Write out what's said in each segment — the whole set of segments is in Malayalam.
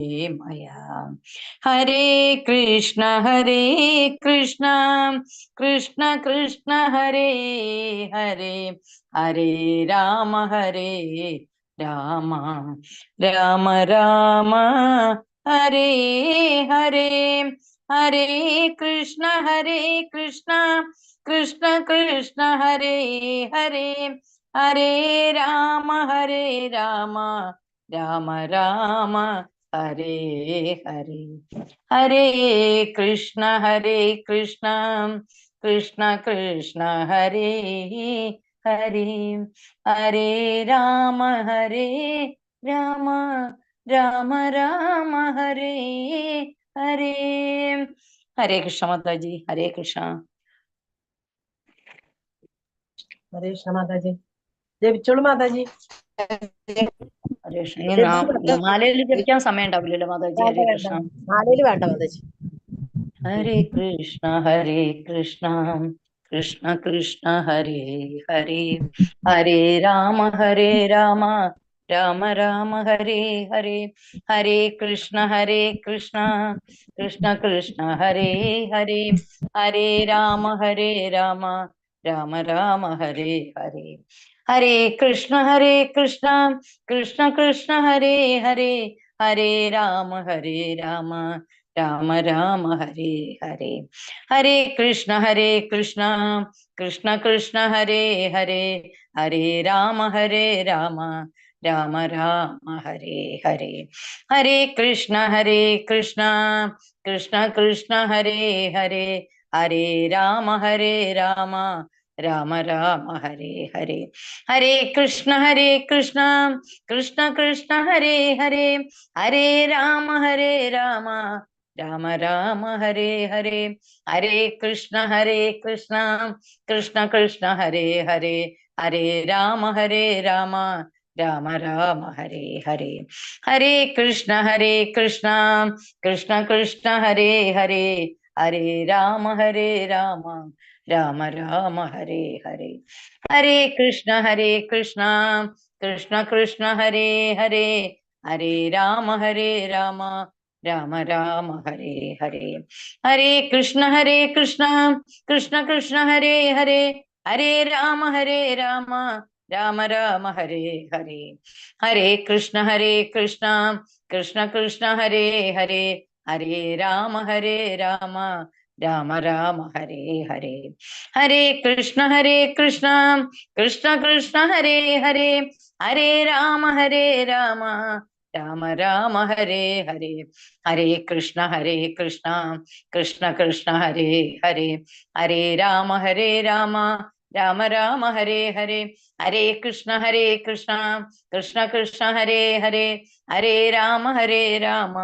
मया हरे कृष्ण कृष्ण कृष्ण हरे हरे हरे राम राम राम राम हरे हरे हरे कृष्ण कृष्ण कृष्ण हरे हरे हरे राम राम राम हरे हरे हरे कृष्ण कृष्ण कृष्ण हरे हरे हरे राम राम राम राम हरे हरे हरे कृष्ण माता जी। हरे कृष्ण। ഹരേ കൃഷ്ണ മാതാജി. ജപിച്ചോളൂ മാതാജി. ഹരേ കൃഷ്ണ. ഇനി മാലയിൽ ജപിക്കാൻ സമയം ഉണ്ടാവില്ലല്ലോ മാതാജി. ഹരേ കൃഷ്ണ. മാലയിൽ വേണ്ട മാതാജി. ഹരേ കൃഷ്ണ കൃഷ്ണ കൃഷ്ണ ഹരേ ഹരേ ഹരേ രാമ രാമ രാമ ഹരേ ഹരേ ഹരേ കൃഷ്ണ കൃഷ്ണ കൃഷ്ണ ഹരേ ഹരേ ഹരേ രാമ രാമ രാമ ഹരേ ഹരേ ഹരേ കൃഷ്ണ കൃഷ്ണ കൃഷ്ണ ഹരേ ഹരേ ഹരേ രാമ രാമ രാമ ഹരേ ഹരേ ഹരേ കൃഷ്ണ കൃഷ്ണ കൃഷ്ണ ഹരേ ഹരേ ഹരേ രാമ രാമ രാമ ഹരേ ഹരേ ഹരേ കൃഷ്ണ കൃഷ്ണ കൃഷ്ണ ഹരേ ഹരേ ഹരേ രാമ രാമ രാമ ഹരേ ഹരേ ഹരേ കൃഷ്ണ കൃഷ്ണ കൃഷ്ണ ഹരേ ഹരേ ഹരേ രാമ രാമ രാമ ഹരേ ഹരേ ഹരേ കൃഷ്ണ കൃഷ്ണ കൃഷ്ണ ഹരേ ഹരേ ഹരേ രാമ രാമ രാമ ഹരേ ഹരേ ഹരേ കൃഷ്ണ കൃഷ്ണ കൃഷ്ണ ഹരേ ഹരേ ഹരേ രാമ രാമ രാമ ഹരേ ഹരേ ഹരേ കൃഷ്ണ കൃഷ്ണ കൃഷ്ണ ഹരേ ഹരേ ഹരേ രാമ രാമ രാമ ഹരേ ഹരേ ഹരേ കൃഷ്ണ കൃഷ്ണ കൃഷ്ണ ഹരേ ഹരേ ഹരേ രാമ രാമ രാമ ഹരേ ഹരേ ഹരേ കൃഷ്ണ കൃഷ്ണ കൃഷ്ണ ഹരേ ഹരേ ഹരേ രാമ രാമ രാമ ഹരേ ഹരേ ഹരേ കൃഷ്ണ കൃഷ്ണ കൃഷ്ണ ഹരേ ഹരേ ഹരേ രാമ രാമ രാമ ഹരേ ഹരേ ഹരേ കൃഷ്ണ കൃഷ്ണ ഹരേ ഹരേ ഹരേ രാമ രാമ രാമ ഹരേ ഹരേ ഹരേ കൃഷ്ണ കൃഷ്ണ കൃഷ്ണ ഹരേ ഹരേ ഹരേ രാമ രാമ രാമ ഹരേ ഹരേ ഹരേ കൃഷ്ണ കൃഷ്ണ കൃഷ്ണ ഹരേ ഹരേ ഹരേ രാമ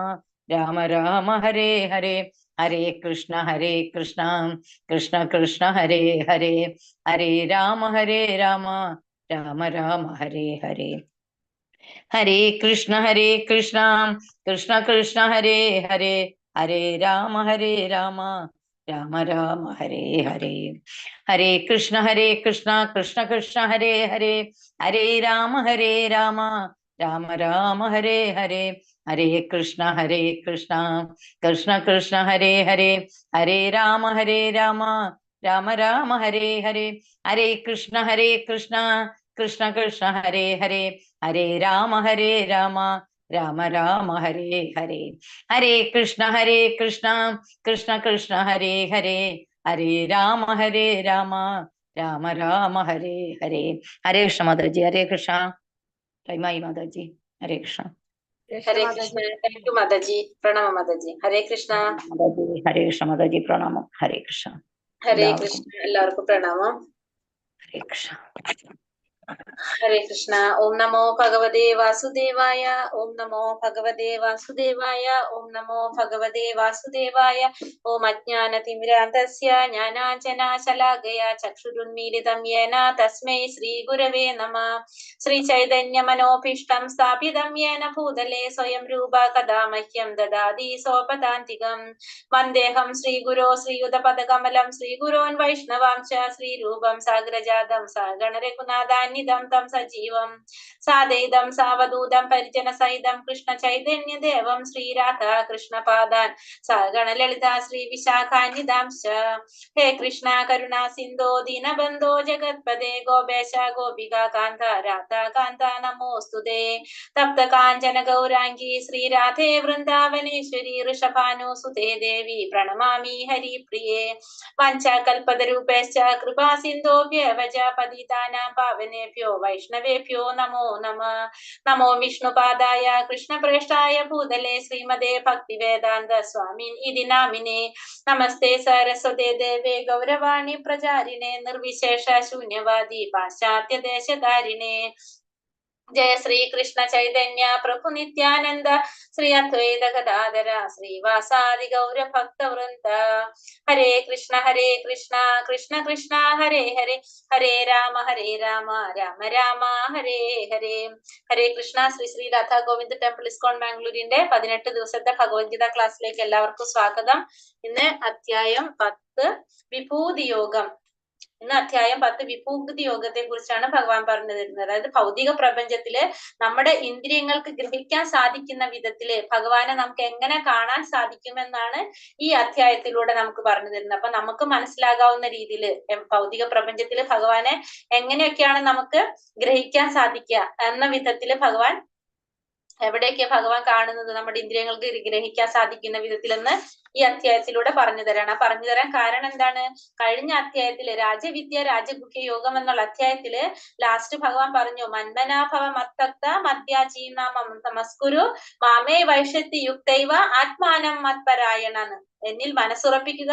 രാമ രാമ ഹരേ ഹരേ ഹരേ കൃഷ്ണ കൃഷ്ണ കൃഷ്ണ ഹരേ ഹരേ ഹരേ രാമ രാമ രാമ ഹരേ ഹരേ ഹരേ കൃഷ്ണ കൃഷ്ണ ഹരേ ഹരേ ഹരേ രാമ രാമ രാമ ഹരേ ഹരേ ഹരേ കൃഷ്ണ കൃഷ്ണ ഹരേ ഹരേ ഹരേ രാമ രാമ രാമ ഹരേ ഹരേ ഹരേ കൃഷ്ണ കൃഷ്ണ ഹരേ ഹരേ ഹരേ രാമ രാമ രാമ ഹരേ ഹരേ ഹരേ കൃഷ്ണ കൃഷ്ണ ഹരേ ഹരേ ഹരേ രാമ രാമ രാമ ഹരേ ഹരേ ഹരേ കൃഷ്ണ മാതാജി. ഹരേ കൃഷ്ണ. ടൈമായി മാതാജി. ഹരേ കൃഷ്ണ. ഹരേ കൃഷ്ണ. താങ്ക് യു മാതാജി. പ്രണാമം മാതാജി. ഹരേ കൃഷ്ണ മാതാജി. ഹരേ കൃഷ്ണ മാതാജി. പ്രണാമം. ഹരേ കൃഷ്ണ. ഹരേ കൃഷ്ണ. എല്ലാവർക്കും പ്രണാമം. ഹരേ കൃഷ്ണ. ഹരേ കൃഷ്ണ. ഓം നമോ ഭഗവതേ വാസുദേവായ. ഓം നമോ ഭഗവതേ വാസുദേവായ. ഓം നമോ ഭഗവതേ വാസുദേവായ. ഓം അജ്ഞാനതിമിരാന്തസ്യ ജ്ഞാനാഞ്ജനാശലാകയ ചക്ഷുരുന്മീലിതം യേന തസ്മൈ ശ്രീ ഗുരവേ നമഃ. ശ്രീ ചൈതന്യ മനോഭീഷ്ടം സ്ഥാപിതം യേന ഭൂതലേ സ്വയം രൂപ കഥാ മഹ്യം ദദാതി സോപദാന്തികം. വന്ദേഹം ശ്രീഗുരോ ശ്രീയുതപദകമലം ശ്രീഗുരോൻ വൈഷ്ണവാംശ ശ്രീരൂപം സാഗ്രജാതം സഗണ രഘുനാഥാന്യ സന്നിധം തം സജീവം സാദയിതം സാവധൂതം പരിജന സഹിതം കൃഷ്ണ ചൈതന്യ ദേവം ശ്രീരാധ കൃഷ്ണപാദാൻ സഗണ ലളിത ശ്രീ വിശാഖാന്വിതാംശ. ഹേ കൃഷ്ണ കരുണാ സിന്ധോ ദീനബന്ധോ ജഗത്പദേ ഗോപേശ ഗോപിക കാന്ത രാധ കാന്ത നമോസ്തുതേ. തപ്ത കാഞ്ചന ഗൗരാംഗി ശ്രീരാധേ വൃന്ദാവനേശ്വരി ഋഷഭാനുസുതേ ദേവി പ്രണമാമി ഹരിപ്രിയേ. വാഞ്ചാകൽപതരൂപേശ്ച കൃപാ സിന്ധോഭ്യവ ച പതിതാനാം പാവനേഭ്യോ വൈഷ്ണവേഭ്യോ നമോ നമഃ. നമോ വിഷ്ണുപാദായ കൃഷ്ണപ്രേഷ്ഠായ ഭൂതലേ ശ്രീമതേ ഭക്തിവേദാന്ത സ്വാമിൻ ഇതി നാമിനേ. നമസ്തേ സരസ്വതേ ദേവേ ഗൗരവാണി പ്രചാരിണേ നിർവിശേഷ ശൂന്യവാദി പാശ്ചാത്യ ദേശധാരിണേ. ജയ ശ്രീ കൃഷ്ണ ചൈതന്യ പ്രഭു നിത്യാനന്ദ ശ്രീ അദ്വൈത ഗദാധര ശ്രീവാസാദി ഗൗര ഭക്ത വൃന്ദ. ഹരേ കൃഷ്ണ കൃഷ്ണ കൃഷ്ണ ഹരേ ഹരേ ഹരേ രാമ രാമ രാമ ഹരേ ഹരേ. ഹരേ കൃഷ്ണ. ശ്രീ ശ്രീ രാധാ ഗോവിന്ദ് ടെമ്പിൾ ഇസ്കോൺ ബാംഗ്ലൂരിന്റെ 18 ദിവസത്തെ ഭഗവത്ഗീത ക്ലാസ്സിലേക്ക് എല്ലാവർക്കും സ്വാഗതം. ഇന്ന് അധ്യായം 10 വിഭൂതി യോഗം. ഇന്ന് അധ്യായം 10 വിഭൂതി യോഗത്തെ കുറിച്ചാണ് ഭഗവാൻ പറഞ്ഞു തരുന്നത്. അതായത് ഭൗതിക പ്രപഞ്ചത്തില് നമ്മുടെ ഇന്ദ്രിയങ്ങൾക്ക് ഗ്രഹിക്കാൻ സാധിക്കുന്ന വിധത്തില് ഭഗവാനെ നമുക്ക് എങ്ങനെ കാണാൻ സാധിക്കുമെന്നാണ് ഈ അധ്യായത്തിലൂടെ നമുക്ക് പറഞ്ഞു തരുന്നത്. അപ്പൊ നമുക്ക് മനസ്സിലാകാവുന്ന രീതിയിൽ ഭൗതിക പ്രപഞ്ചത്തില് ഭഗവാനെ എങ്ങനെയൊക്കെയാണ് നമുക്ക് ഗ്രഹിക്കാൻ സാധിക്കുക എന്ന വിധത്തില് ഭഗവാൻ എവിടെയൊക്കെ ഭഗവാൻ കാണുന്നത് നമ്മുടെ ഇന്ദ്രിയങ്ങൾക്ക് ഗ്രഹിക്കാൻ സാധിക്കുന്ന വിധത്തിലെന്ന് ഈ അധ്യായത്തിലൂടെ പറഞ്ഞു തരാണ്. ആ പറഞ്ഞു തരാൻ കാരണം എന്താണ്? കഴിഞ്ഞ അധ്യായത്തില് രാജവിദ്യ രാജഗുഹ്യ യോഗം എന്നുള്ള അധ്യായത്തില് ലാസ്റ്റ് ഭഗവാൻ പറഞ്ഞു മന്മനാഭവ മത്തക്ത മദ്യാജീനാമസ്കുരു മാമേ വൈഷത്തി യുക്തൈവ ആത്മാനം മത്പരായണന്ന്. എന്നിൽ മനസ്സുറപ്പിക്കുക,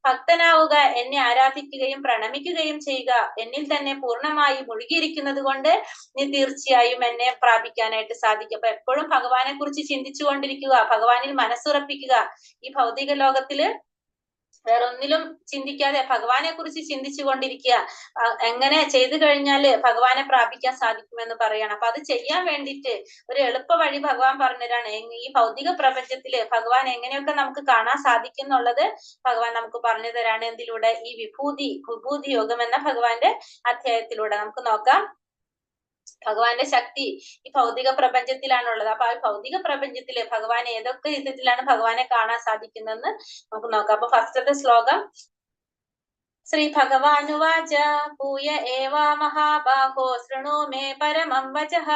ഭക്തനാവുക, എന്നെ ആരാധിക്കുകയും പ്രണമിക്കുകയും ചെയ്യുക. എന്നിൽ തന്നെ പൂർണ്ണമായി മുഴുകിയിരിക്കുന്നത് കൊണ്ട് നീ തീർച്ചയായും എന്നെ പ്രാപിക്കാനായിട്ട് സാധിക്കും. അപ്പൊ എപ്പോഴും ഭഗവാനെ കുറിച്ച് ചിന്തിച്ചു കൊണ്ടിരിക്കുക, ഭഗവാനിൽ മനസ്സുറപ്പിക്കുക. ഈ ഭൗതിക ലോകത്തില് വേറൊന്നിലും ചിന്തിക്കാതെ ഭഗവാനെ കുറിച്ച് ചിന്തിച്ചു കൊണ്ടിരിക്കുക. എങ്ങനെ ചെയ്തു കഴിഞ്ഞാല് ഭഗവാനെ പ്രാപിക്കാൻ സാധിക്കുമെന്ന് പറയണം. അപ്പൊ അത് ചെയ്യാൻ വേണ്ടിയിട്ട് ഒരു എളുപ്പ വഴി ഭഗവാൻ പറഞ്ഞുതരാണ്. ഈ ഭൗതിക പ്രപഞ്ചത്തില് ഭഗവാൻ എങ്ങനെയൊക്കെ നമുക്ക് കാണാൻ സാധിക്കും എന്നുള്ളത് ഭഗവാൻ നമുക്ക് പറഞ്ഞു തരാണ്. എന്തിലൂടെ? ഈ വിഭൂതി യോഗം എന്ന ഭഗവാന്റെ അധ്യായത്തിലൂടെ നമുക്ക് നോക്കാം. ഭഗവാന്റെ ശക്തി ഈ ഭൗതിക പ്രപഞ്ചത്തിലാണുള്ളത്. അപ്പൊ ആ ഭൗതിക പ്രപഞ്ചത്തില് ഭഗവാൻ ഏതൊക്കെ വിധത്തിലാണ് ഭഗവാനെ കാണാൻ സാധിക്കുന്നതെന്ന് നമുക്ക് നോക്കാം. അപ്പൊ ഫസ്റ്റത്തെ ശ്ലോകം ശ്രീ ഭഗവാനുവാച ഭൂയ ഏവാ മഹാബാഹോ ശൃണു മേ പരമം വചഃ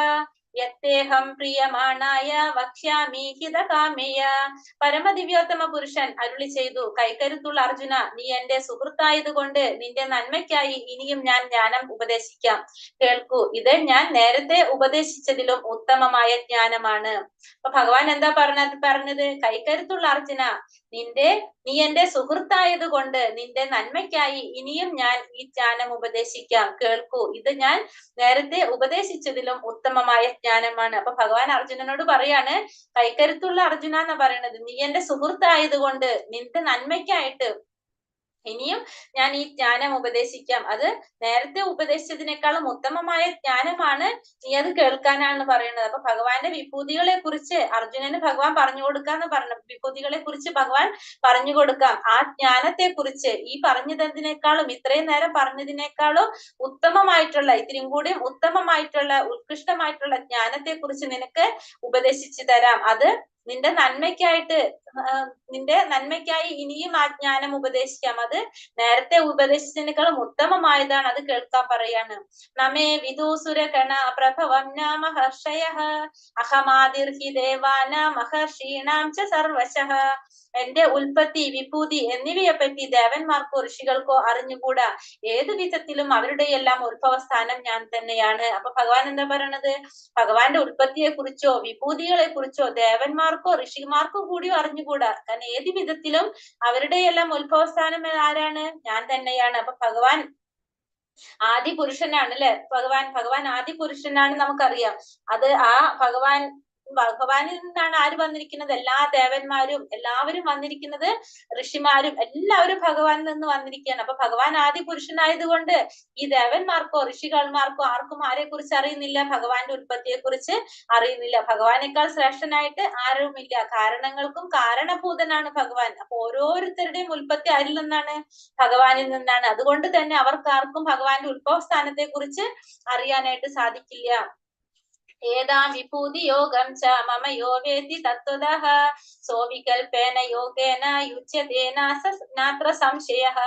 യത്തേഹം പ്രിയമാണായ വക്ഷ്യാമി ഹിതകാമേയ. പരമദിവ്യോത്തമ പുരുഷൻ അരുളി ചെയ്തു, കൈക്കരുത്തുള്ള അർജുന, നീ എന്റെ സുഹൃത്തായതുകൊണ്ട് നിന്റെ നന്മയ്ക്കായി ഇനിയും ഞാൻ ജ്ഞാനം ഉപദേശിക്കാം. കേൾക്കൂ, ഇത് ഞാൻ നേരത്തെ ഉപദേശിച്ചതിലും ഉത്തമമായ ജ്ഞാനമാണ്. അപ്പൊ ഭഗവാൻ എന്താ പറഞ്ഞത്? കൈക്കരുത്തുള്ള അർജുന, നീ എന്റെ സുഹൃത്തായത് കൊണ്ട് നിന്റെ നന്മയ്ക്കായി ഇനിയും ഞാൻ ഈ ജ്ഞാനം ഉപദേശിക്കാം. കേൾക്കൂ, ഇത് ഞാൻ നേരത്തെ ഉപദേശിച്ചതിലും ഉത്തമമായ ജ്ഞാനമാണ്. അപ്പൊ ഭഗവാൻ അർജുനനോട് പറയാണ്, കൈക്കരുത്തുള്ള അർജുന എന്ന് പറയണത് നീ എന്റെ സുഹൃത്തായത് കൊണ്ട് നിന്റെ നന്മയ്ക്കായിട്ട് ഇനിയും ഞാൻ ഈ ജ്ഞാനം ഉപദേശിക്കാം. അത് നേരത്തെ ഉപദേശിച്ചതിനേക്കാളും ഉത്തമമായ ജ്ഞാനമാണ്, നീ അത് കേൾക്കാനാണ് പറയുന്നത്. അപ്പൊ ഭഗവാന്റെ വിഭൂതികളെ കുറിച്ച് അർജുനന് ഭഗവാൻ പറഞ്ഞു കൊടുക്കാന്ന് പറഞ്ഞു. വിഭൂതികളെ കുറിച്ച് ഭഗവാൻ പറഞ്ഞു കൊടുക്കാം. ആ ജ്ഞാനത്തെ കുറിച്ച് ഈ പറഞ്ഞതിനേക്കാളും ഇത്രയും നേരം പറഞ്ഞതിനേക്കാളും ഉത്തമമായിട്ടുള്ള, ഇത്തിരിയും കൂടിയും ഉത്തമമായിട്ടുള്ള ഉത്കൃഷ്ടമായിട്ടുള്ള ജ്ഞാനത്തെ കുറിച്ച് നിനക്ക് ഉപദേശിച്ചു തരാം. അത് നിന്റെ നന്മയ്ക്കായി ഇനിയും ആ ജ്ഞാനം ഉപദേശിക്കാം. അത് നേരത്തെ ഉപദേശിച്ചതിനേക്കാളും ഉത്തമമായതാണ്, അത് കേൾക്കാൻ പറയാണ്. നമേ വിദൂസുരഗണ പ്രഭവം നാ മഹർഷയഃ അഹമാദിർഹി ദേവാനാം മഹർഷീണാം ച സർവശഃ. എന്റെ ഉൽപ്പത്തി, വിഭൂതി എന്നിവയെ പറ്റി ദേവന്മാർക്കോ ഋഷികൾക്കോ അറിഞ്ഞുകൂടാ. ഏതു വിധത്തിലും അവരുടെ എല്ലാം ഉത്ഭവസ്ഥാനം ഞാൻ തന്നെയാണ്. അപ്പൊ ഭഗവാൻ എന്താ പറയണത്? ഭഗവാന്റെ ഉൽപ്പത്തിയെ കുറിച്ചോ വിഭൂതികളെ കുറിച്ചോ ദേവന്മാർക്കോ ഋഷിമാർക്കോ കൂടിയോ അറിഞ്ഞുകൂടാ. കാരണം ഏത് വിധത്തിലും അവരുടെ എല്ലാം ഉത്ഭവസ്ഥാനം ആരാണ്? ഞാൻ തന്നെയാണ്. അപ്പൊ ഭഗവാൻ ആദി പുരുഷനാണ്, അല്ലെ? ഭഗവാൻ ആദി പുരുഷനാണ്, നമുക്കറിയാം. അത് ആ ഭഗവാൻ ഭഗവാനിൽ നിന്നാണ് ആര് വന്നിരിക്കുന്നത്? എല്ലാ ദേവന്മാരും എല്ലാവരും വന്നിരിക്കുന്നത്, ഋഷിമാരും എല്ലാവരും ഭഗവാനിൽ നിന്ന് വന്നിരിക്കുകയാണ്. അപ്പൊ ഭഗവാൻ ആദി പുരുഷനായതുകൊണ്ട് ഈ ദേവന്മാർക്കോ ഋഷികന്മാർക്കോ ആർക്കും ആരെ കുറിച്ച് അറിയുന്നില്ല? ഭഗവാന്റെ ഉൽപ്പത്തിയെ കുറിച്ച് അറിയുന്നില്ല. ഭഗവാനേക്കാൾ ശ്രേഷ്ഠനായിട്ട് ആരുമില്ല. കാരണങ്ങൾക്കും കാരണഭൂതനാണ് ഭഗവാൻ. അപ്പൊ ഓരോരുത്തരുടെയും ഉൽപ്പത്തി ആരിൽ നിന്നാണ്? ഭഗവാനിൽ നിന്നാണ്. അതുകൊണ്ട് തന്നെ അവർക്കാർക്കും ഭഗവാന്റെ ഉത്ഭവ സ്ഥാനത്തെ കുറിച്ച് അറിയാനായിട്ട് സാധിക്കില്ല. ഏതാം വിഭൂതി യോഗം ച മമ യോ വേത്തി തത്വതഃ സോ വികൽപേന യോഗേന യുജ്യതേ നാത്ര സംശയഃ.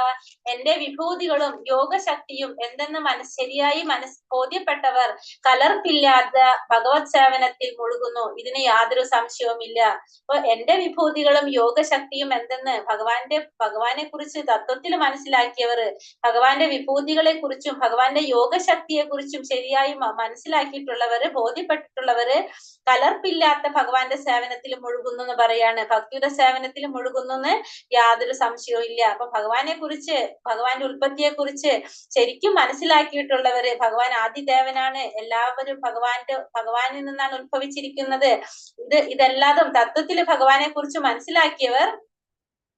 എന്റെ വിഭൂതികളും യോഗശക്തിയും എന്തെന്ന് ശരിയായി ബോധ്യപ്പെട്ടവർ കലർപ്പില്ലാത്ത ഭഗവത് സേവനത്തിൽ മുഴുകുന്നു. ഇതിന് യാതൊരു സംശയവുമില്ല. അപ്പൊ എന്റെ വിഭൂതികളും യോഗശക്തിയും എന്തെന്ന് ഭഗവാനെ കുറിച്ച് തത്വത്തിൽ മനസ്സിലാക്കിയവർ, ഭഗവാന്റെ വിഭൂതികളെ കുറിച്ചും ഭഗവാന്റെ യോഗശക്തിയെ കുറിച്ചും ശരിയായി മനസ്സിലാക്കിയിട്ടുള്ളവര്, ബോധ്യപ്പെട്ടിട്ടുള്ളവര് കലർപ്പില്ലാത്ത ഭഗവാന്റെ സേവനത്തിൽ മുഴുകുന്നു എന്ന് പറയാണ്. ഭക്തിയുടെ സേവനത്തിൽ മുഴുകുന്നു എന്ന് യാതൊരു സംശയവും ഇല്ല. അപ്പൊ ഭഗവാനെ കുറിച്ച്, ഭഗവാന്റെ ഉൽപ്പത്തിയെ കുറിച്ച് ശരിക്കും മനസ്സിലാക്കിയിട്ടുള്ളവര്, ഭഗവാൻ ആദിദേവനാണ്, എല്ലാവരും ഭഗവാനിൽ നിന്നാണ് ഉത്ഭവിച്ചിരിക്കുന്നത്, ഇതെല്ലാതും തത്വത്തിൽ ഭഗവാനെ കുറിച്ച് മനസ്സിലാക്കിയവർ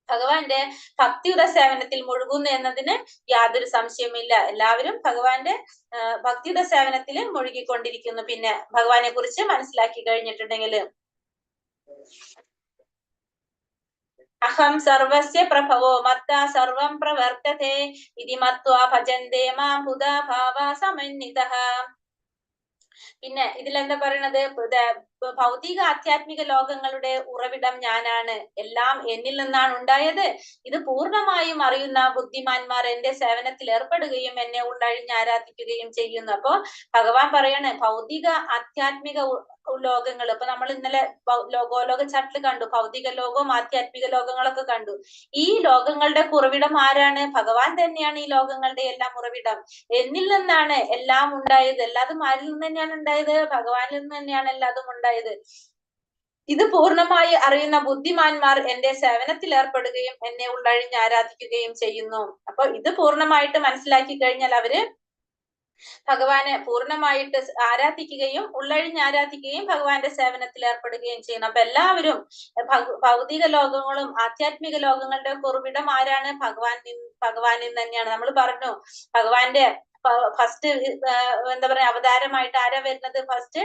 ഭഗവാന്റെ ഭക്തിയുടെ സേവനത്തിൽ മുഴുകുന്നു എന്നതിന് യാതൊരു സംശയവുമില്ല. എല്ലാവരും ഭഗവാന്റെ ഭക്തിയുടെ സേവനത്തിൽ മുഴുകിക്കൊണ്ടിരിക്കുന്നു. പിന്നെ ഭഗവാനെ കുറിച്ച് മനസ്സിലാക്കി കഴിഞ്ഞിട്ടുണ്ടെങ്കിൽ അഹം സർവസ്യ പ്രഭവോ മത്താ സർവം പ്രവർത്തതേ ഇതി മത്വാ ഭജന്തേ മാം ബുധാ ഭാവാ സമന്വിതഃ. പിന്നെ ഇതിലെന്താ പറയണത്? ഭൗതിക ആധ്യാത്മിക ലോകങ്ങളുടെ ഉറവിടം ഞാനാണ്, എല്ലാം എന്നിൽ നിന്നാണ് ഉണ്ടായത്. ഇത് പൂർണ്ണമായും അറിയുന്ന ബുദ്ധിമാന്മാർ എന്റെ സേവനത്തിൽ ഏർപ്പെടുകയും എന്നെ ഉള്ളഴിഞ്ഞ് ആരാധിക്കുകയും ചെയ്യുന്നു. അപ്പൊ ഭഗവാൻ പറയാണ് ഭൗതിക ആധ്യാത്മിക ലോകങ്ങൾ. ഇപ്പൊ നമ്മൾ ഇന്നലെ ഗോലോക ചാട്ടിൽ കണ്ടു, ഭൗതിക ലോകവും ആധ്യാത്മിക ലോകങ്ങളൊക്കെ കണ്ടു. ഈ ലോകങ്ങളുടെ ഉറവിടം ആരാണ്? ഭഗവാൻ തന്നെയാണ് ഈ ലോകങ്ങളുടെ എല്ലാം ഉറവിടം. എന്നിൽ നിന്നാണ് എല്ലാം ഉണ്ടായത്. എല്ലാതും ആരിൽ നിന്ന് തന്നെയാണ് ഉണ്ടായത്? ഭഗവാനിൽ നിന്ന് തന്നെയാണ് എല്ലാതും ഉണ്ടായത്. ഇത് പൂർണ്ണമായി അറിയുന്ന ബുദ്ധിമാന്മാർ എന്റെ സേവനത്തിൽ ഏർപ്പെടുകയും എന്നെ ഉള്ളഴിഞ്ഞ് ആരാധിക്കുകയും ചെയ്യുന്നു. അപ്പൊ ഇത് പൂർണ്ണമായിട്ട് മനസ്സിലാക്കി കഴിഞ്ഞാൽ അവര് ഭഗവാനെ പൂർണ്ണമായിട്ട് ആരാധിക്കുകയും ഉള്ളഴിഞ്ഞ് ആരാധിക്കുകയും ഭഗവാന്റെ സേവനത്തിൽ ഏർപ്പെടുകയും ചെയ്യുന്നു. അപ്പൊ എല്ലാവരും ഭൗതിക ലോകങ്ങളും ആധ്യാത്മിക ലോകങ്ങളുടെ ഉറവിടം ആരാണ്? ഭഗവാനിൽ തന്നെയാണ്. നമ്മൾ പറഞ്ഞു ഭഗവാന്റെ ഫസ്റ്റ് എന്താ പറയാ അവതാരമായിട്ട് ആരാ വരുന്നത്? ഫസ്റ്റ്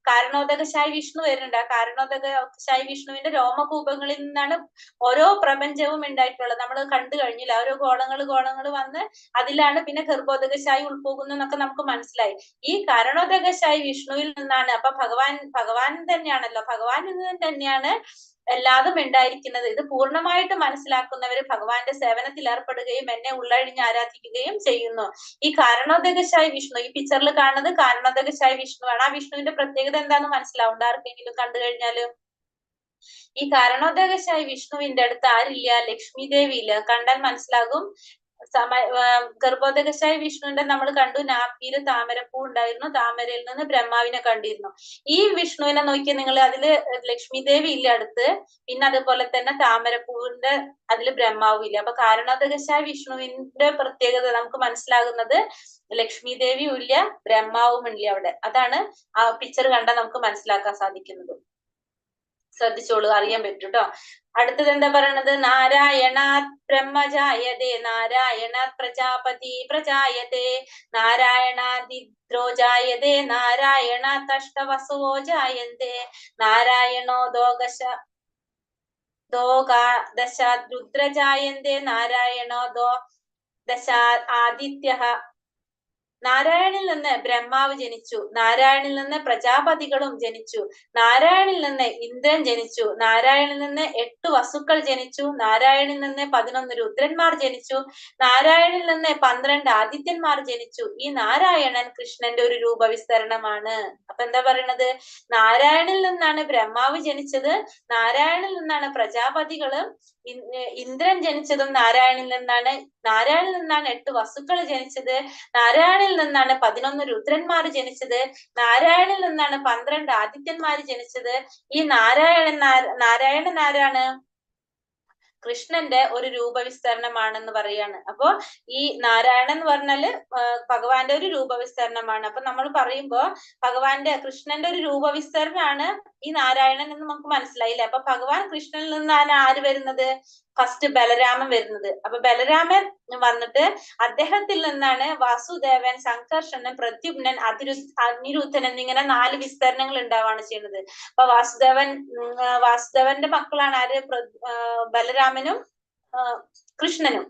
കാരണോദകശായി വിഷ്ണു വരുന്നുണ്ട്. ആ കാരണോദകശായി വിഷ്ണുവിന്റെ രോമകൂപങ്ങളിൽ നിന്നാണ് ഓരോ പ്രപഞ്ചവും ഉണ്ടായിട്ടുള്ളത്. നമ്മൾ കണ്ടു കഴിഞ്ഞില്ല. ഓരോ ഗോളങ്ങൾ വന്ന് അതിലാണ് പിന്നെ ഗർഭോദകശായി ഉൾപ്പോകുന്നു എന്നൊക്കെ നമുക്ക് മനസ്സിലായി. ഈ കാരണോദകശായി വിഷ്ണുവിൽ നിന്നാണ്. അപ്പൊ ഭഗവാൻ തന്നെയാണല്ലോ, ഭഗവാനിൽ നിന്ന് തന്നെയാണ് എല്ലാതും ഉണ്ടായിരിക്കുന്നത്. ഇത് പൂർണ്ണമായിട്ട് മനസ്സിലാക്കുന്നവര് ഭഗവാന്റെ സേവനത്തിൽ ഏർപ്പെടുകയും എന്നെ ഉള്ളഴിഞ്ഞ് ആരാധിക്കുകയും ചെയ്യുന്നു. ഈ കാരണോദകശായി വിഷ്ണു, ഈ പിക്ചറിൽ കാണുന്നത് കാരണോദകശായി വിഷ്ണുവാണ്. ആ വിഷ്ണുവിന്റെ പ്രത്യേകത എന്താന്ന് മനസ്സിലാവുണ്ട് ആർക്കെങ്കിലും കണ്ടു കഴിഞ്ഞാല്? ഈ കാരണോദകശായി വിഷ്ണുവിന്റെ അടുത്ത് ആരില്ല? ലക്ഷ്മി ദേവി ഇല്ല. കണ്ടാൽ മനസ്സിലാകും. ഗർഭോദകശായി വിഷ്ണുവിന്റെ നമ്മൾ കണ്ടു നാഭിയില് താമരപ്പൂ ഉണ്ടായിരുന്നു, താമരയിൽ നിന്ന് ബ്രഹ്മാവിനെ കണ്ടിരുന്നു. ഈ വിഷ്ണുവിനെ നോക്കിയാൽ നിങ്ങൾ അതില് ലക്ഷ്മി ദേവി ഇല്ല അടുത്ത്, പിന്നെ അതുപോലെ തന്നെ താമരപ്പൂവിന്റെ അതില് ബ്രഹ്മാവും ഇല്ല. അപ്പൊ കാരണോദകശായി വിഷ്ണുവിന്റെ പ്രത്യേകത നമുക്ക് മനസ്സിലാകുന്നത് ലക്ഷ്മി ദേവിയും ഇല്ല, ബ്രഹ്മാവും ഇല്ല അവിടെ. അതാണ് ആ പിക്ചർ കണ്ടാൽ നമുക്ക് മനസ്സിലാക്കാൻ സാധിക്കുന്നത്. ശ്രദ്ധിച്ചോളൂ, അറിയാൻ പറ്റും കേട്ടോ. അടുത്തത് എന്താ പറയണത്? നാരായണാത് ബ്രഹ്മജായതേ നാരായണാത് പ്രജാപതി പ്രജായതേ നാരായണാദിദ്രോ ജായതേ നാരായണാത്തഷ്ടവസുവോ ജായന്തേ നാരായണോ ദശ രുദ്രജായന്തേ നാരായണോ ദശ ആദിത്യ. നാരായണിൽ നിന്ന് ബ്രഹ്മാവ് ജനിച്ചു, നാരായണിൽ നിന്ന് പ്രജാപതികളും ജനിച്ചു, നാരായണിൽ നിന്ന് ഇന്ദ്രൻ ജനിച്ചു, നാരായണിൽ നിന്ന് 8 വസുക്കൾ ജനിച്ചു, നാരായണിൽ നിന്ന് 11 രുദ്രന്മാർ ജനിച്ചു, നാരായണിൽ നിന്ന് 12 ആദിത്യന്മാർ ജനിച്ചു. ഈ നാരായണൻ കൃഷ്ണന്റെ ഒരു രൂപവിസ്തരണമാണ്. അപ്പൊ എന്താ പറയണത്? നാരായണിൽ നിന്നാണ് ബ്രഹ്മാവ് ജനിച്ചത്, നാരായണിൽ നിന്നാണ് പ്രജാപതികളും ഇന്ദ്രൻ ജനിച്ചതും നാരായണിൽ നിന്നാണ്, നാരായണിൽ നിന്നാണ് 8 വസുക്കൾ ജനിച്ചത്, നാരായണിൽ നിന്നാണ് 11 രുദ്രന്മാർ ജനിച്ചത്, നാരായണിൽ നിന്നാണ് 12 ആദിത്യന്മാർ ജനിച്ചത്. ഈ നാരായണൻ ആരാണ്? കൃഷ്ണന്റെ ഒരു രൂപവിസ്തരണമാണെന്ന് പറയാണ്. അപ്പൊ ഈ നാരായണൻ എന്ന് പറഞ്ഞാല് ഭഗവാന്റെ ഒരു രൂപവിസ്തരണമാണ്. അപ്പൊ നമ്മൾ പറയുമ്പോ കൃഷ്ണന്റെ ഒരു രൂപവിസ്തരണമാണ് ഈ നാരായണൻ എന്ന് നമുക്ക് മനസ്സിലായില്ലേ. അപ്പൊ ഭഗവാൻ കൃഷ്ണനിൽ നിന്നാണ് ആര് വരുന്നത്? ഫസ്റ്റ് ബലരാമൻ വരുന്നത്. അപ്പൊ ബലരാമൻ വന്നിട്ട് അദ്ദേഹത്തിൽ നിന്നാണ് വാസുദേവൻ, സംഘർഷണൻ, പ്രദ്യുമ്നൻ, അനിരുദ്ധൻ എന്നിങ്ങനെ 4 വിസ്തരണങ്ങൾ ഉണ്ടാവാണ് ചെയ്യുന്നത്. അപ്പൊ വാസുദേവന്റെ മക്കളാണ് ആര്? ബലരാമനും കൃഷ്ണനും.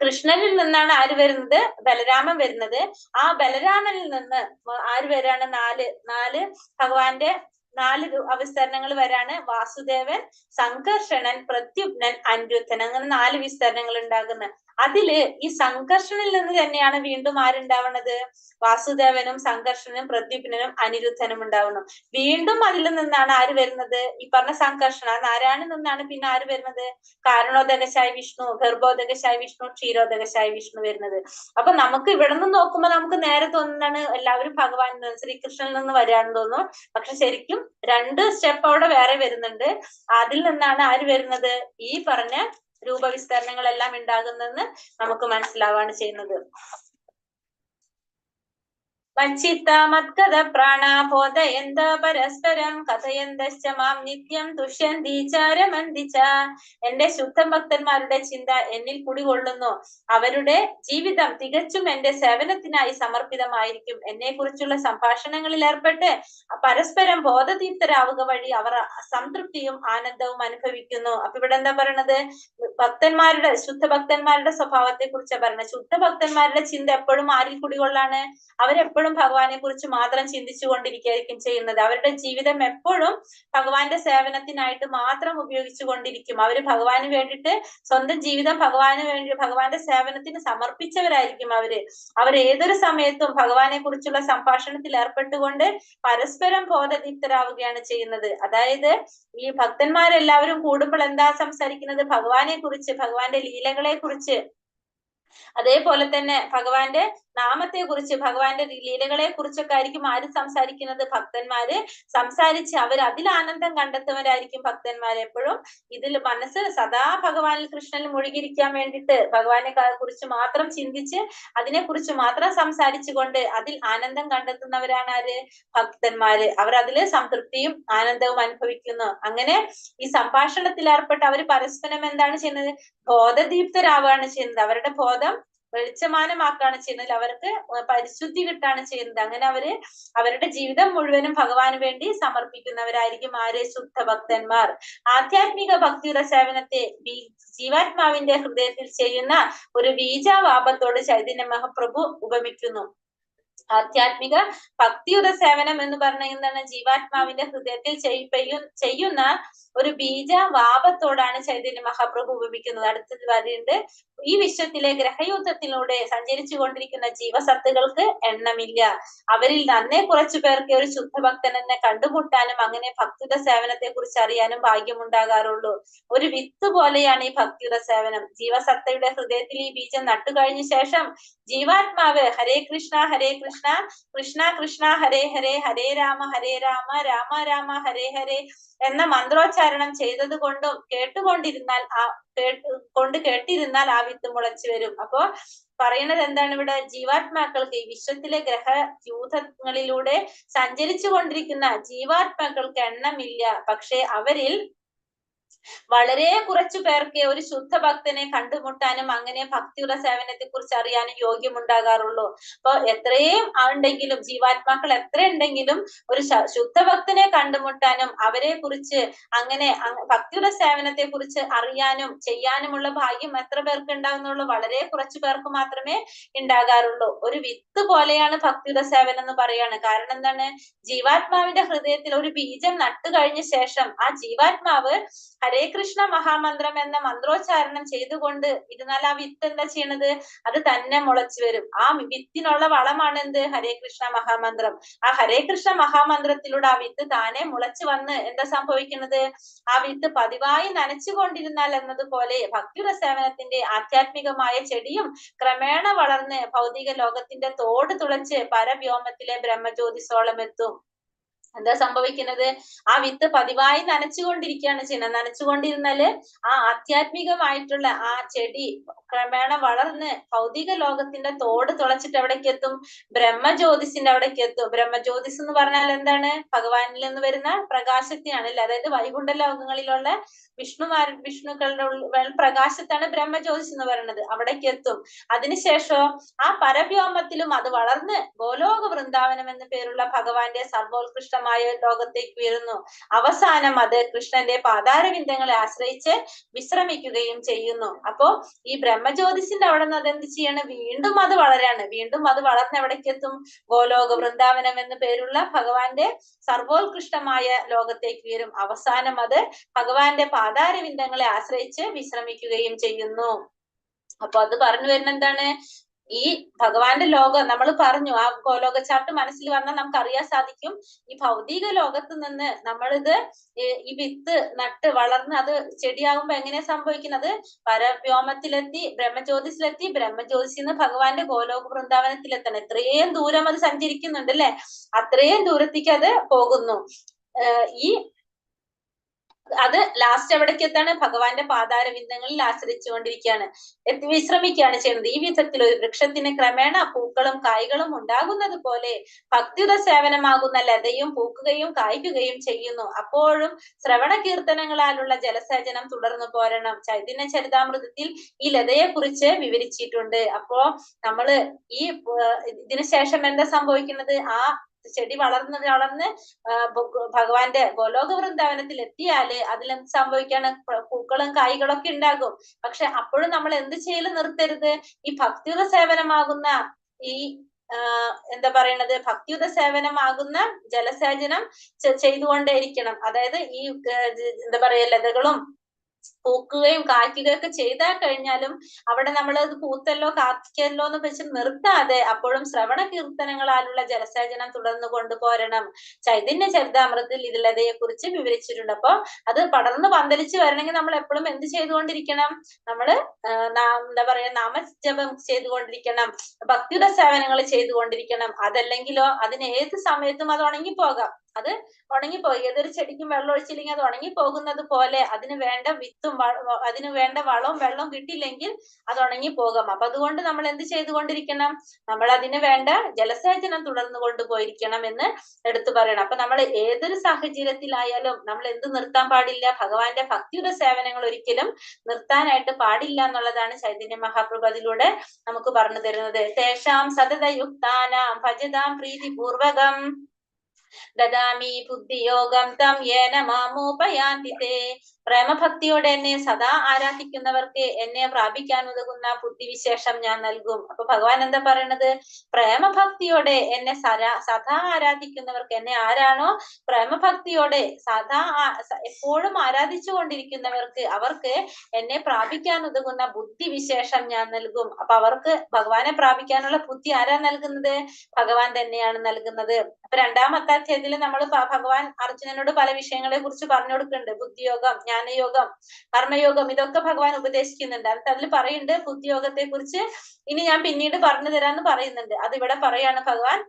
കൃഷ്ണനിൽ നിന്നാണ് ആര് വരുന്നത്? ബലരാമൻ വരുന്നത്. ആ ബലരാമനിൽ നിന്ന് ആര് വരാണ്? നാല് ഭഗവാന്റെ 4 അവതരണങ്ങൾ വരാണ്. വാസുദേവൻ, സംഘർഷണൻ, പ്രദ്യുമ്നൻ, അനിരുദ്ധൻ, അങ്ങനെ 4 വിസ്തരണങ്ങൾ ഉണ്ടാകുന്നത്. അതില് ഈ സംഘർഷണിൽ നിന്ന് തന്നെയാണ് വീണ്ടും ആരുണ്ടാവണത്? വാസുദേവനും സംഘർഷനും പ്രദ്യുമ്നനും അനിരുദ്ധനും ഉണ്ടാവുന്നു. വീണ്ടും അതിൽ നിന്നാണ് ആര് വരുന്നത്? ഈ പറഞ്ഞ സംഘർഷണ നാരായണിൽ നിന്നാണ് പിന്നെ ആര് വരുന്നത്? കാരണോദകശായ വിഷ്ണു, ഗർഭോദകശായ വിഷ്ണു, ക്ഷീരോദകശായ വിഷ്ണു വരുന്നത്. അപ്പൊ നമുക്ക് ഇവിടെ നിന്ന് നോക്കുമ്പോൾ നമുക്ക് നേരെ തോന്നുന്നതാണ് എല്ലാവരും ഭഗവാൻ ശ്രീകൃഷ്ണനിൽ നിന്ന് വരാന്ന് തോന്നും. പക്ഷെ ശരിക്കും 2 സ്റ്റെപ്പ് അവിടെ വേറെ വരുന്നുണ്ട്. അതിൽ നിന്നാണ് ആര് വരുന്നത്? ഈ പറഞ്ഞ രൂപവിസ്തരണങ്ങളെല്ലാം ഉണ്ടാകുന്നതെന്ന് നമുക്ക് മനസ്സിലാവാണ് ചെയ്യുന്നത്. മത്കഥ പ്രാണാബോധയന്ത പരസ്പരം കഥയന്തശ്ച മാം നിത്യം തുഷ്യന്തി ചാരമന്തി ച. എന്റെ ശുദ്ധ ഭക്തന്മാരുടെ ചിന്ത എന്നിൽ കുടികൊള്ളുന്നു. അവരുടെ ജീവിതം തികച്ചും എന്റെ സേവനത്തിനായി സമർപ്പിതമായിരിക്കും. എന്നെ കുറിച്ചുള്ള സംഭാഷണങ്ങളിൽ ഏർപ്പെട്ട് പരസ്പരം ബോധദീപ്തരാവുക വഴി അവർ സംതൃപ്തിയും ആനന്ദവും അനുഭവിക്കുന്നു. അപ്പൊ ഇവിടെ എന്താ പറയണത്? ശുദ്ധ ഭക്തന്മാരുടെ സ്വഭാവത്തെ കുറിച്ചാണ് പറയുന്നത്. ശുദ്ധ ഭക്തന്മാരുടെ ചിന്ത എപ്പോഴും ആരിൽ കുടികൊള്ളാണ്? അവരെപ്പോഴും ഭഗവാനെ കുറിച്ച് മാത്രം ചിന്തിച്ചു കൊണ്ടിരിക്കുകയായിരിക്കും ചെയ്യുന്നത്. അവരുടെ ജീവിതം എപ്പോഴും ഭഗവാന്റെ സേവനത്തിനായിട്ട് മാത്രം ഉപയോഗിച്ചു കൊണ്ടിരിക്കും. അവര് ഭഗവാന് വേണ്ടിയിട്ട് സ്വന്തം ജീവിതം ഭഗവാന്റെ സേവനത്തിന് സമർപ്പിച്ചവരായിരിക്കും. അവർ ഏതൊരു സമയത്തും ഭഗവാനെ കുറിച്ചുള്ള സംഭാഷണത്തിൽ ഏർപ്പെട്ടുകൊണ്ട് പരസ്പരം ബോധദീപ്തരാവുകയാണ് ചെയ്യുന്നത്. അതായത് ഈ ഭക്തന്മാരെല്ലാവരും കൂടുമ്പോൾ എന്താ സംസാരിക്കുന്നത്? ഭഗവാനെ കുറിച്ച്, ഭഗവാന്റെ ലീലകളെ കുറിച്ച്, അതേപോലെ തന്നെ ഭഗവാന്റെ നാമത്തെ കുറിച്ച്, ഭഗവാന്റെ ലീലകളെ കുറിച്ചൊക്കെ ആയിരിക്കും ആര് സംസാരിക്കുന്നത്? ഭക്തന്മാര് സംസാരിച്ച് അവർ അതിൽ ആനന്ദം കണ്ടെത്തുന്നവരായിരിക്കും ഭക്തന്മാർ. എപ്പോഴും ഇതിൽ മനസ്സ് സദാ ഭഗവാനിൽ കൃഷ്ണനിൽ മുഴുകിയിരിക്കാൻ വേണ്ടിയിട്ട് ഭഗവാനെ കുറിച്ച് മാത്രം ചിന്തിച്ച് അതിനെ കുറിച്ച് മാത്രം സംസാരിച്ചുകൊണ്ട് അതിൽ ആനന്ദം കണ്ടെത്തുന്നവരാണ് ആര്? ഭക്തന്മാര്. അവർ അതില് സംതൃപ്തിയും ആനന്ദവും അനുഭവിക്കുന്നു. അങ്ങനെ ഈ സംഭാഷണത്തിൽ ഏർപ്പെട്ട് അവർ പരസ്പരം എന്താണ് ചെയ്യുന്നത്? ബോധദീപ്തരാവുകയാണ് ചെയ്യുന്നത്. അവരുടെ ബോധം വെളിച്ചമാനമാക്കാണ് ചെയ്യുന്നത്. അവർക്ക് പരിശുദ്ധി കിട്ടാണ് ചെയ്യുന്നത്. അങ്ങനെ അവരുടെ ജീവിതം മുഴുവനും ഭഗവാന് വേണ്ടി സമർപ്പിക്കുന്നവരായിരിക്കും ആര്? ശുദ്ധ ഭക്തന്മാർ. ആധ്യാത്മിക ഭക്തിയുടെ സേവനത്തെ ജീവാത്മാവിന്റെ ഹൃദയത്തിൽ ചെയ്യുന്ന ഒരു ബീജാവാപത്തോട് ചൈതന്യ മഹാപ്രഭു ഉപമിക്കുന്നു. ആധ്യാത്മിക ഭക്തിയുടെ സേവനം എന്ന് പറഞ്ഞാൽ എന്താണ്? ജീവാത്മാവിന്റെ ഹൃദയത്തിൽ ചെയ്യുന്ന ഒരു ബീജവാപത്തോടാണ് ചൈതന്യ മഹാപ്രഭു ഉപമിക്കുന്നത്. അടുത്തത് പറയുന്നുണ്ട്, ഈ വിശ്വത്തിലെ ഗ്രഹയുദ്ധത്തിലൂടെ സഞ്ചരിച്ചു കൊണ്ടിരിക്കുന്ന ജീവസത്തുകൾക്ക് എണ്ണമില്ല. അവരിൽ നന്നേ കുറച്ചു പേർക്ക് ഒരു ശുദ്ധഭക്തനെ കണ്ടുമുട്ടാനും അങ്ങനെ ഭക്തിയുടെ സേവനത്തെ കുറിച്ച് അറിയാനും ഭാഗ്യമുണ്ടാകാറുള്ളൂ. ഒരു വിത്ത് പോലെയാണ് ഈ ഭക്തിയുടെ സേവനം. ജീവസത്തയുടെ ഹൃദയത്തിൽ ഈ ബീജം നട്ടുകഴിഞ്ഞ ശേഷം ജീവാത്മാവ് ഹരേ കൃഷ്ണ കൃഷ്ണ കൃഷ്ണ ഹരേ ഹരേ, ഹരേ രാമ രാമ രാമ ഹരേ ഹരേ എന്ന മന്ത്രോച്ചാരണം ചെയ്തത് കൊണ്ടും കേട്ടിരുന്നാൽ ആ വിത്ത് മുളച്ചു വരും. അപ്പോ പറയുന്നത് എന്താണ് ഇവിടെ? ജീവാത്മാക്കൾക്ക് ഈ വിശ്വത്തിലെ ഗ്രഹയൂഥങ്ങളിലൂടെ സഞ്ചരിച്ചു കൊണ്ടിരിക്കുന്ന ജീവാത്മാക്കൾക്ക് എണ്ണമില്ല. പക്ഷെ അവരിൽ വളരെ കുറച്ചു പേർക്ക് ഒരു ശുദ്ധ ഭക്തനെ കണ്ടുമുട്ടാനും അങ്ങനെ ഭക്തിയുടെ സേവനത്തെ കുറിച്ച് അറിയാനും യോഗ്യമുണ്ടാകാറുള്ളൂ. അപ്പൊ എത്രയും ഉണ്ടെങ്കിലും ജീവാത്മാക്കൾ എത്ര ഉണ്ടെങ്കിലും ഒരു ശുദ്ധ ഭക്തനെ കണ്ടുമുട്ടാനും അവരെ കുറിച്ച് അങ്ങനെ ഭക്തിയുടെ സേവനത്തെ കുറിച്ച് അറിയാനും ചെയ്യാനുമുള്ള ഭാഗ്യം എത്ര പേർക്ക് ഉണ്ടാകുന്നുള്ളൂ? വളരെ കുറച്ചു പേർക്ക് മാത്രമേ ഉണ്ടാകാറുള്ളൂ. ഒരു വിത്ത് പോലെയാണ് ഭക്തിയുടെ സേവനം എന്ന് പറയാണ്. കാരണം എന്താണ്? ജീവാത്മാവിന്റെ ഹൃദയത്തിൽ ഒരു ബീജം നട്ടു കഴിഞ്ഞ ശേഷം ആ ജീവാത്മാവ് ഹരേ കൃഷ്ണ മഹാമന്ത്രം എന്ന മന്ത്രോച്ചാരണം ചെയ്തുകൊണ്ട് ഇരുന്നാൽ ആ വിത്ത് എന്താ ചെയ്യണത്? അത് തന്നെ മുളച്ചു വരും. ആ വിത്തിനുള്ള വളമാണ് എന്ത്? ഹരേ കൃഷ്ണ മഹാമന്ത്രം. ആ ഹരേ കൃഷ്ണ മഹാമന്ത്രത്തിലൂടെ ആ വിത്ത് താനെ മുളച്ചു വന്ന് എന്താ സംഭവിക്കുന്നത്? ആ വിത്ത് പതിവായി നനച്ചുകൊണ്ടിരുന്നാൽ എന്നതുപോലെ ഭക്തിയുടെ സേവനത്തിന്റെ ആധ്യാത്മികമായ ചെടിയും ക്രമേണ വളർന്ന് ഭൗതിക ലോകത്തിന്റെ തോട് തുളച്ച് പരവ്യോമത്തിലെ ബ്രഹ്മജ്യോതിസോളം എത്തും. എന്താ സംഭവിക്കുന്നത്? ആ വിത്ത് പതിവായി നനച്ചുകൊണ്ടിരിക്കുകയാണ് ചെയ്യുന്നത്. നനച്ചുകൊണ്ടിരുന്നാല് ആ ആധ്യാത്മികമായിട്ടുള്ള ആ ചെടി ക്രമേണ വളർന്ന് ഭൗതിക ലോകത്തിന്റെ തോട് തുളച്ചിട്ട് എവിടേക്ക് എത്തും? ബ്രഹ്മജ്യോതിസിന്റെ അവിടേക്ക് എത്തും. ബ്രഹ്മജ്യോതിസ് എന്ന് പറഞ്ഞാൽ എന്താണ്? ഭഗവാനിൽ നിന്ന് വരുന്ന പ്രകാശത്തെയാണ് അല്ലെ, അതായത് വൈകുണ്ഠ ലോകങ്ങളിലുള്ള വിഷ്ണുക്കളുടെ പ്രകാശത്താണ് ബ്രഹ്മജ്യോതിസ് എന്ന് പറയുന്നത്. അവിടേക്ക് എത്തും. അതിനുശേഷം ആ പരബ്യോമത്തിലും അത് വളർന്ന് ഗോലോക വൃന്ദാവനം എന്ന പേരുള്ള ഭഗവാന്റെ സർവോത്കൃഷ്ടമായ ലോകത്തേക്ക് ഉയരുന്നു. അവസാനം അത് കൃഷ്ണന്റെ പാതാരവിന്ദങ്ങളെ ആശ്രയിച്ച് വിശ്രമിക്കുകയും ചെയ്യുന്നു. അപ്പോ ഈ ബ്രഹ്മജ്യോതിസിന്റെ അവിടെ നിന്ന് അതെന്ത് ചെയ്യാണ്? വീണ്ടും അത് വളരാണ്. വീണ്ടും അത് വളർന്ന് എവിടേക്ക് എത്തും? ഗോലോക വൃന്ദാവനം എന്ന പേരുള്ള ഭഗവാന്റെ സർവോത്കൃഷ്ടമായ ലോകത്തേക്ക് ഉയരും. അവസാനം അത് ഭഗവാന്റെ പാതാരവിന്ദങ്ങളെ ആശ്രയിച്ച് വിശ്രമിക്കുകയും ചെയ്യുന്നു. അപ്പൊ അത് പറഞ്ഞു വരുന്ന എന്താണ്? ഈ ഭഗവാന്റെ ലോകം നമ്മൾ പറഞ്ഞു, ആ ഗോലോക ചാർട്ട് മനസ്സിൽ വന്നാൽ നമുക്ക് അറിയാൻ സാധിക്കും. ഈ ഭൗതിക ലോകത്ത് നിന്ന് നമ്മളിത് ഈ വിത്ത് നട്ട് വളർന്ന് അത് ചെടിയാകുമ്പോ എങ്ങനെയാ സംഭവിക്കുന്നത്? പരവ്യോമത്തിലെത്തി ബ്രഹ്മജ്യോതിസിലെത്തി, ബ്രഹ്മജ്യോതിസിൽ നിന്ന് ഭഗവാന്റെ ഗോലോക വൃന്ദാവനത്തിലെത്തണം. ഇത്രയും ദൂരം അത് സഞ്ചരിക്കുന്നുണ്ട് അല്ലെ? അത്രയും ദൂരത്തേക്ക് അത് പോകുന്നു. ഈ അത് ലാസ്റ്റ് എവിടേക്ക് എത്താണ്? ഭഗവാന്റെ പാതാരവിന്ദങ്ങളിൽ ആശ്രയിച്ചുകൊണ്ടിരിക്കുകയാണ്, വിശ്രമിക്കുകയാണ് ചെയ്യുന്നത്. ഈ വിധത്തിൽ ഒരു വൃക്ഷത്തിന് ക്രമേണ പൂക്കളും കായ്കളും ഉണ്ടാകുന്നത് പോലെ ഭക്തിയുത സേവനമാകുന്ന ലതയും പൂക്കുകയും കായ്ക്കുകയും ചെയ്യുന്നു. അപ്പോഴും ശ്രവണ കീർത്തനങ്ങളാലുള്ള ജലസേചനം തുടർന്നു പോരണം. ചൈതന്യ ചരിതാമൃതത്തിൽ ഈ ലതയെ കുറിച്ച് വിവരിച്ചിട്ടുണ്ട്. അപ്പോ നമ്മള് ഈ ഇതിനു ശേഷം എന്താ സംഭവിക്കുന്നത്? ആ ചെടി വളർന്ന് ഭഗവാന്റെ ഗോലോക വൃന്ദാവനത്തിൽ എത്തിയാല് അതിലെന്ത് സംഭവിക്കാണ്? പൂക്കളും കായ്കളൊക്കെ ഉണ്ടാകും. പക്ഷെ അപ്പോഴും നമ്മൾ എന്ത് ചെയ്യല് നിർത്തരുത്? ഈ ഭക്തിയുത സേവനമാകുന്ന ഈ എന്താ പറയണത്? ഭക്തിയുത സേവനമാകുന്ന ജലസേചനം ചെയ്തുകൊണ്ടേയിരിക്കണം. അതായത് ഈ എന്താ പറയാ, ലതകളും പൂക്കുകയും കായ്ക്കുകയും ഒക്കെ ചെയ്താൽ കഴിഞ്ഞാലും അവിടെ നമ്മൾ അത് പൂത്തല്ലോ കായ്ക്കല്ലോ എന്ന് വെച്ച് നിർത്താതെ അപ്പോഴും ശ്രവണ കീർത്തനങ്ങളാലുള്ള ജലസേചനം തുടർന്ന് കൊണ്ടുപോരണം. ചൈതന്യ ചരിതാമൃതത്തിൽ ഇത് ലതയെ കുറിച്ച് വിവരിച്ചിട്ടുണ്ട്. അപ്പൊ അത് പടർന്ന് പന്തലിച്ച് വരണമെങ്കിൽ നമ്മൾ എപ്പോഴും എന്ത് ചെയ്തുകൊണ്ടിരിക്കണം? നമ്മള് എന്താ പറയാ, നാമജപം ചെയ്തുകൊണ്ടിരിക്കണം, ഭക്തിയുത സേവനങ്ങൾ ചെയ്തുകൊണ്ടിരിക്കണം. അതല്ലെങ്കിലോ അതിന് ഏത് സമയത്തും അത് ഉണങ്ങിപ്പോകാം. അത് ഉണങ്ങിപ്പോയി, ഏതൊരു ചെടിക്കും വെള്ളം ഒഴിച്ചില്ലെങ്കിൽ അത് ഉണങ്ങി പോകുന്നത് പോലെ അതിന് വേണ്ട വിത്തും അതിന് വേണ്ട വളവും വെള്ളവും കിട്ടിയില്ലെങ്കിൽ അത് ഉണങ്ങി പോകാം. അപ്പൊ അതുകൊണ്ട് നമ്മൾ എന്ത് ചെയ്തുകൊണ്ടിരിക്കണം? നമ്മൾ അതിന് വേണ്ട ജലസേചനം തുടർന്നു കൊണ്ടുപോയിരിക്കണം എന്ന് എടുത്തു പറയണം. അപ്പൊ നമ്മൾ ഏതൊരു സാഹചര്യത്തിലായാലും നമ്മൾ എന്ത് നിർത്താൻ പാടില്ല? ഭഗവാന്റെ ഭക്തിയുടെ സേവനങ്ങൾ ഒരിക്കലും നിർത്താനായിട്ട് പാടില്ല എന്നുള്ളതാണ് ചൈതന്യ മഹാപ്രഭു അതിലൂടെ നമുക്ക് പറഞ്ഞു തരുന്നത്. തേഷാം സതതയുക്താനാം ഭജതാം പ്രീതിപൂർവകം ദദാമി ബുദ്ധിയോഗം തം യേന മാമോപയാന്തി തേ. പ്രേമഭക്തിയോടെ എന്നെ സദാ ആരാധിക്കുന്നവർക്ക് എന്നെ പ്രാപിക്കാൻ ഉതകുന്ന ബുദ്ധിവിശേഷം ഞാൻ നൽകും. അപ്പൊ ഭഗവാൻ എന്താ പറയണത്? പ്രേമഭക്തിയോടെ എന്നെ സദാ ആരാധിക്കുന്നവർക്ക്, എന്നെ ആരാണോ പ്രേമഭക്തിയോടെ സദാ എപ്പോഴും ആരാധിച്ചു കൊണ്ടിരിക്കുന്നവർക്ക് അവർക്ക് എന്നെ പ്രാപിക്കാൻ ഉതകുന്ന ബുദ്ധിവിശേഷം ഞാൻ നൽകും. അപ്പൊ അവർക്ക് ഭഗവാനെ പ്രാപിക്കാനുള്ള ബുദ്ധി ആരാ നൽകുന്നത്? ഭഗവാൻ തന്നെയാണ് നൽകുന്നത്. അപ്പൊ രണ്ടാമത്തെ അധ്യായത്തിൽ നമ്മൾ ഭഗവാൻ അർജുനനോട് പല വിഷയങ്ങളെ കുറിച്ച് പറഞ്ഞു കൊടുക്കുന്നുണ്ട്. ബുദ്ധിയോഗം, ജ്ഞാനയോഗം, കർമ്മയോഗം, ഇതൊക്കെ ഭഗവാൻ ഉപദേശിക്കുന്നുണ്ട്. അതിൽ പറയുന്നുണ്ട് ബുദ്ധിയോഗത്തെ കുറിച്ച് ഇനി ഞാൻ പിന്നീട് പറഞ്ഞു തരാന്ന് പറയുന്നുണ്ട്. അത് ഇവിടെ പറയാണ് ഭഗവാൻ.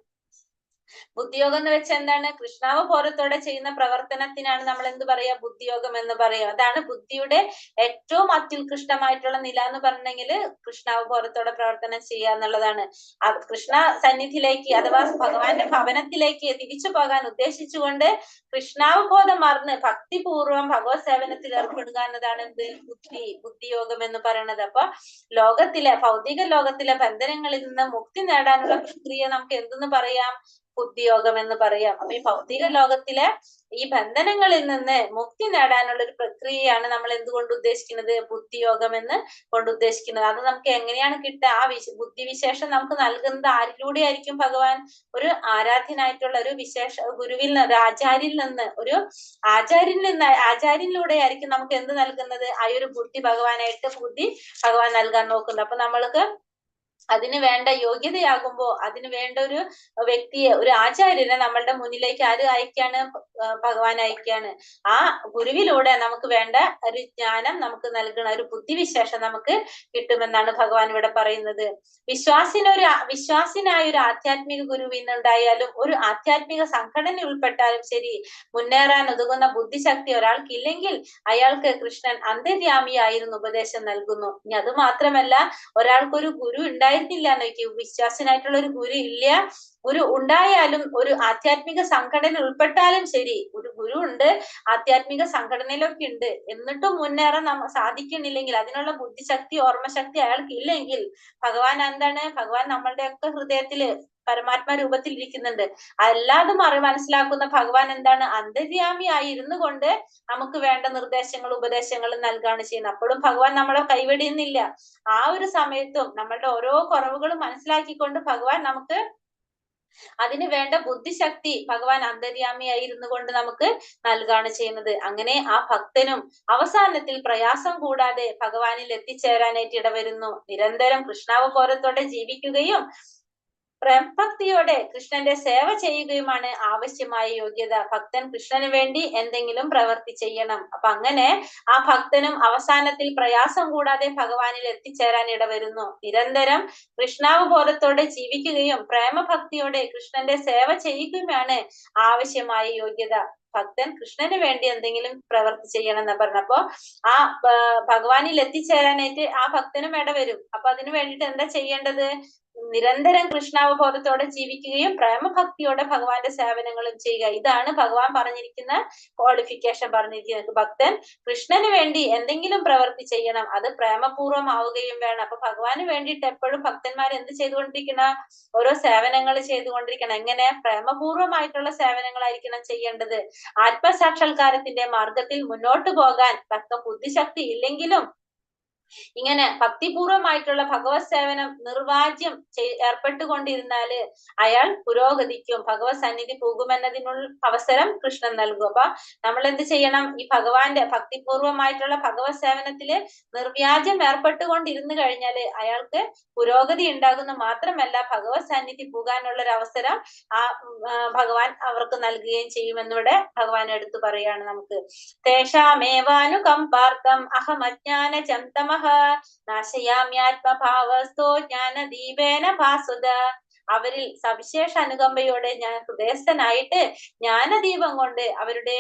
ബുദ്ധിയോഗം എന്ന് വെച്ചാൽ എന്താണ്? കൃഷ്ണാവബോധത്തോടെ ചെയ്യുന്ന പ്രവർത്തനത്തിനാണ് നമ്മൾ എന്ത് പറയാ? ബുദ്ധിയോഗം എന്ന് പറയാം. അതാണ് ബുദ്ധിയുടെ ഏറ്റവും അത്യുത്കൃഷ്ടമായിട്ടുള്ള നില എന്ന് പറഞ്ഞെങ്കിൽ കൃഷ്ണാവബോധത്തോടെ പ്രവർത്തനം ചെയ്യുക എന്നുള്ളതാണ്. കൃഷ്ണ സന്നിധിയിലേക്ക് അഥവാ ഭഗവാന്റെ ഭവനത്തിലേക്ക് തിരിച്ചു പോകാൻ ഉദ്ദേശിച്ചുകൊണ്ട് കൃഷ്ണാവബോധം മറന്ന് ഭക്തിപൂർവം ഭഗവത് സേവനത്തിൽ ഏർപ്പെടുക എന്നതാണ് എന്ത്? ബുദ്ധിയോഗം എന്ന് പറയുന്നത്. അപ്പൊ ലോകത്തിലെ ഭൗതിക ലോകത്തിലെ ബന്ധനങ്ങളിൽ നിന്ന് മുക്തി നേടാനുള്ള പ്രക്രിയ നമുക്ക് എന്തെന്ന് പറയാം? ബുദ്ധിയോഗം എന്ന് പറയാം. അപ്പൊ ഈ ഭൗതിക ലോകത്തിലെ ഈ ബന്ധനങ്ങളിൽ നിന്ന് മുക്തി നേടാനുള്ള ഒരു പ്രക്രിയയാണ് നമ്മൾ എന്തുകൊണ്ട് ഉദ്ദേശിക്കുന്നത്? ബുദ്ധിയോഗം എന്ന് കൊണ്ട് ഉദ്ദേശിക്കുന്നത്. അത് നമുക്ക് എങ്ങനെയാണ് കിട്ടുക? ആ ബുദ്ധിവിശേഷം നമുക്ക് നൽകുന്നത് ആരിലൂടെ ആയിരിക്കും? ഭഗവാൻ ഒരു ആരാധ്യനായിട്ടുള്ള ഒരു ഗുരുവിൽ നിന്ന്, ഒരു ആചാര്യനിലൂടെ ആയിരിക്കും നമുക്ക് എന്ത് നൽകുന്നത്? ആ ഒരു ബുദ്ധി ഭഗവാൻ നൽകാൻ നോക്കുന്നത്. അപ്പൊ നമ്മൾക്ക് അതിന് വേണ്ട യോഗ്യതയാകുമ്പോ അതിന് വേണ്ട ഒരു വ്യക്തിയെ, ഒരു ആചാര്യനെ നമ്മളുടെ മുന്നിലേക്ക് ആര് അയക്കാണ്? ഭഗവാൻ അയക്കാണ്. ആ ഗുരുവിലൂടെ നമുക്ക് വേണ്ട ഒരു ജ്ഞാനം നമുക്ക് നൽകണ ഒരു ബുദ്ധിവിശേഷം നമുക്ക് കിട്ടുമെന്നാണ് ഭഗവാൻ ഇവിടെ പറയുന്നത്. വിശ്വാസിനായ ഒരു ആധ്യാത്മിക ഗുരു ഇന്നുണ്ടായാലും ഒരു ആധ്യാത്മിക സംഘടന ഉൾപ്പെട്ടാലും ശരി, മുന്നേറാൻ ഉതകുന്ന ബുദ്ധിശക്തി ഒരാൾക്കില്ലെങ്കിൽ അയാൾക്ക് കൃഷ്ണൻ അന്തര്യാമിയായിരുന്നു ഉപദേശം നൽകുന്നു. ഇനി അത് മാത്രമല്ല, ഒരാൾക്കൊരു ഗുരു ഉണ്ടായിരുന്നില്ല എന്നൊക്കെ, വിശ്വാസനായിട്ടുള്ള ഒരു ഗുരു ഇല്ല, ഗുരു ഉണ്ടായാലും ഒരു ആധ്യാത്മിക സംഘടന ഉൾപ്പെട്ടാലും ശരി, ഒരു ഗുരു ഉണ്ട്, ആധ്യാത്മിക സംഘടനയിലൊക്കെ ഉണ്ട്, എന്നിട്ടും മുന്നേറാൻ സാധിക്കണില്ലെങ്കിൽ, അതിനുള്ള ബുദ്ധിശക്തി ഓർമ്മശക്തി അയാൾക്ക് ഇല്ലെങ്കിൽ, ഭഗവാൻ എന്താണ്? ഭഗവാൻ നമ്മളുടെ ഒക്കെ ഹൃദയത്തില് പരമാത്മ രൂപത്തിൽ ഇരിക്കുന്നുണ്ട്. അല്ലാതെ മനസ്സിലാക്കുന്ന ഭഗവാൻ എന്താണ്? അന്തര്യാമിയായി ഇരുന്നു കൊണ്ട് നമുക്ക് വേണ്ട നിർദ്ദേശങ്ങളും ഉപദേശങ്ങളും നൽകാണ് ചെയ്യുന്നത്. അപ്പോഴും ഭഗവാൻ നമ്മളെ കൈവെടിയുന്നില്ല. ആ ഒരു സമയത്തും നമ്മളുടെ ഓരോ കുറവുകളും മനസ്സിലാക്കിക്കൊണ്ട് ഭഗവാൻ നമുക്ക് അതിന് വേണ്ട ബുദ്ധിശക്തി ഭഗവാൻ അന്തര്യാമിയായി ഇരുന്നു കൊണ്ട് നമുക്ക് നൽകാണ് ചെയ്യുന്നത്. അങ്ങനെ ആ ഭക്തനും അവസാനത്തിൽ പ്രയാസം കൂടാതെ ഭഗവാനിൽ എത്തിച്ചേരാനായിട്ട് ഇടവരുന്നു. നിരന്തരം കൃഷ്ണാവബോധത്തോടെ ജീവിക്കുകയും പ്രഭക്തിയോടെ കൃഷ്ണന്റെ സേവ ചെയ്യുകയുമാണ് ആവശ്യമായ യോഗ്യത. ഭക്തൻ കൃഷ്ണന് വേണ്ടി എന്തെങ്കിലും പ്രവൃത്തി ചെയ്യണം. അപ്പൊ അങ്ങനെ ആ ഭക്തനും അവസാനത്തിൽ പ്രയാസം കൂടാതെ ഭഗവാനിൽ എത്തിച്ചേരാൻ ഇടവരുന്നു. നിരന്തരം കൃഷ്ണാവബോധത്തോടെ ജീവിക്കുകയും പ്രേമഭക്തിയോടെ കൃഷ്ണന്റെ സേവ ചെയ്യുകയുമാണ് ആവശ്യമായ യോഗ്യത. ഭക്തൻ കൃഷ്ണന് വേണ്ടി എന്തെങ്കിലും പ്രവൃത്തി ചെയ്യണം എന്ന് പറഞ്ഞപ്പോ ആ ഭഗവാനിൽ എത്തിച്ചേരാനായിട്ട് ആ ഭക്തനും ഇടവരും. അപ്പൊ അതിനു വേണ്ടിയിട്ട് എന്താ ചെയ്യേണ്ടത്? നിരന്തരം കൃഷ്ണാവബോധത്തോടെ ജീവിക്കുകയും പ്രേമഭക്തിയോടെ ഭഗവാന്റെ സേവനങ്ങളും ചെയ്യുക. ഇതാണ് ഭഗവാൻ പറഞ്ഞിരിക്കുന്ന ക്വാളിഫിക്കേഷൻ പറഞ്ഞിരിക്കുന്നത്. ഭക്തൻ കൃഷ്ണന് വേണ്ടി എന്തെങ്കിലും പ്രവൃത്തി ചെയ്യണം, അത് പ്രേമപൂർവ്വമാവുകയും വേണം. അപ്പൊ ഭഗവാന് വേണ്ടിയിട്ട് എപ്പോഴും ഭക്തന്മാർ എന്ത് ചെയ്തുകൊണ്ടിരിക്കണം? ഓരോ സേവനങ്ങൾ ചെയ്തുകൊണ്ടിരിക്കണം. എങ്ങനെ? പ്രേമപൂർവ്വമായിട്ടുള്ള സേവനങ്ങളായിരിക്കണം ചെയ്യേണ്ടത്. ആത്മസാക്ഷാത്കാരത്തിന്റെ മാർഗത്തിൽ മുന്നോട്ട് പോകാൻ തക്ക ബുദ്ധിശക്തി ഇല്ലെങ്കിലും ഇങ്ങനെ ഭക്തിപൂർവമായിട്ടുള്ള ഭഗവത് സേവനം നിർവാജ്യം ഏർപ്പെട്ടുകൊണ്ടിരുന്നാല് അയാൾ പുരോഗതിക്കും, ഭഗവത് സന്നിധി പോകുമെന്നതിനുള്ള അവസരം കൃഷ്ണൻ നൽകും. അപ്പൊ നമ്മൾ എന്ത് ചെയ്യണം? ഈ ഭഗവാന്റെ ഭക്തിപൂർവമായിട്ടുള്ള ഭഗവത് സേവനത്തില് നിർവ്യാജം ഏർപ്പെട്ടുകൊണ്ടിരുന്നു കഴിഞ്ഞാല് അയാൾക്ക് പുരോഗതി ഉണ്ടാകുന്ന മാത്രമല്ല, ഭഗവത് സന്നിധി പോകാനുള്ള ഒരു അവസരം ആ ഭഗവാൻ അവർക്ക് നൽകുകയും ചെയ്യുമെന്നിവിടെ ഭഗവാൻ എടുത്തു പറയാണ് നമുക്ക്. തേഷാമേവാനുകമ്പാർത്ഥം അഹമജ്ഞാന ചന്തമഃ നാശയാമ്യാത്മഭാവസ്ഥോ ജ്ഞാനദീപേന ഭാസുത. അവരിൽ സവിശേഷ അനുകമ്പയോടെ ഞാൻ ഹൃദയസ്ഥനായിട്ട് ജ്ഞാനദീപം കൊണ്ട് അവരുടെ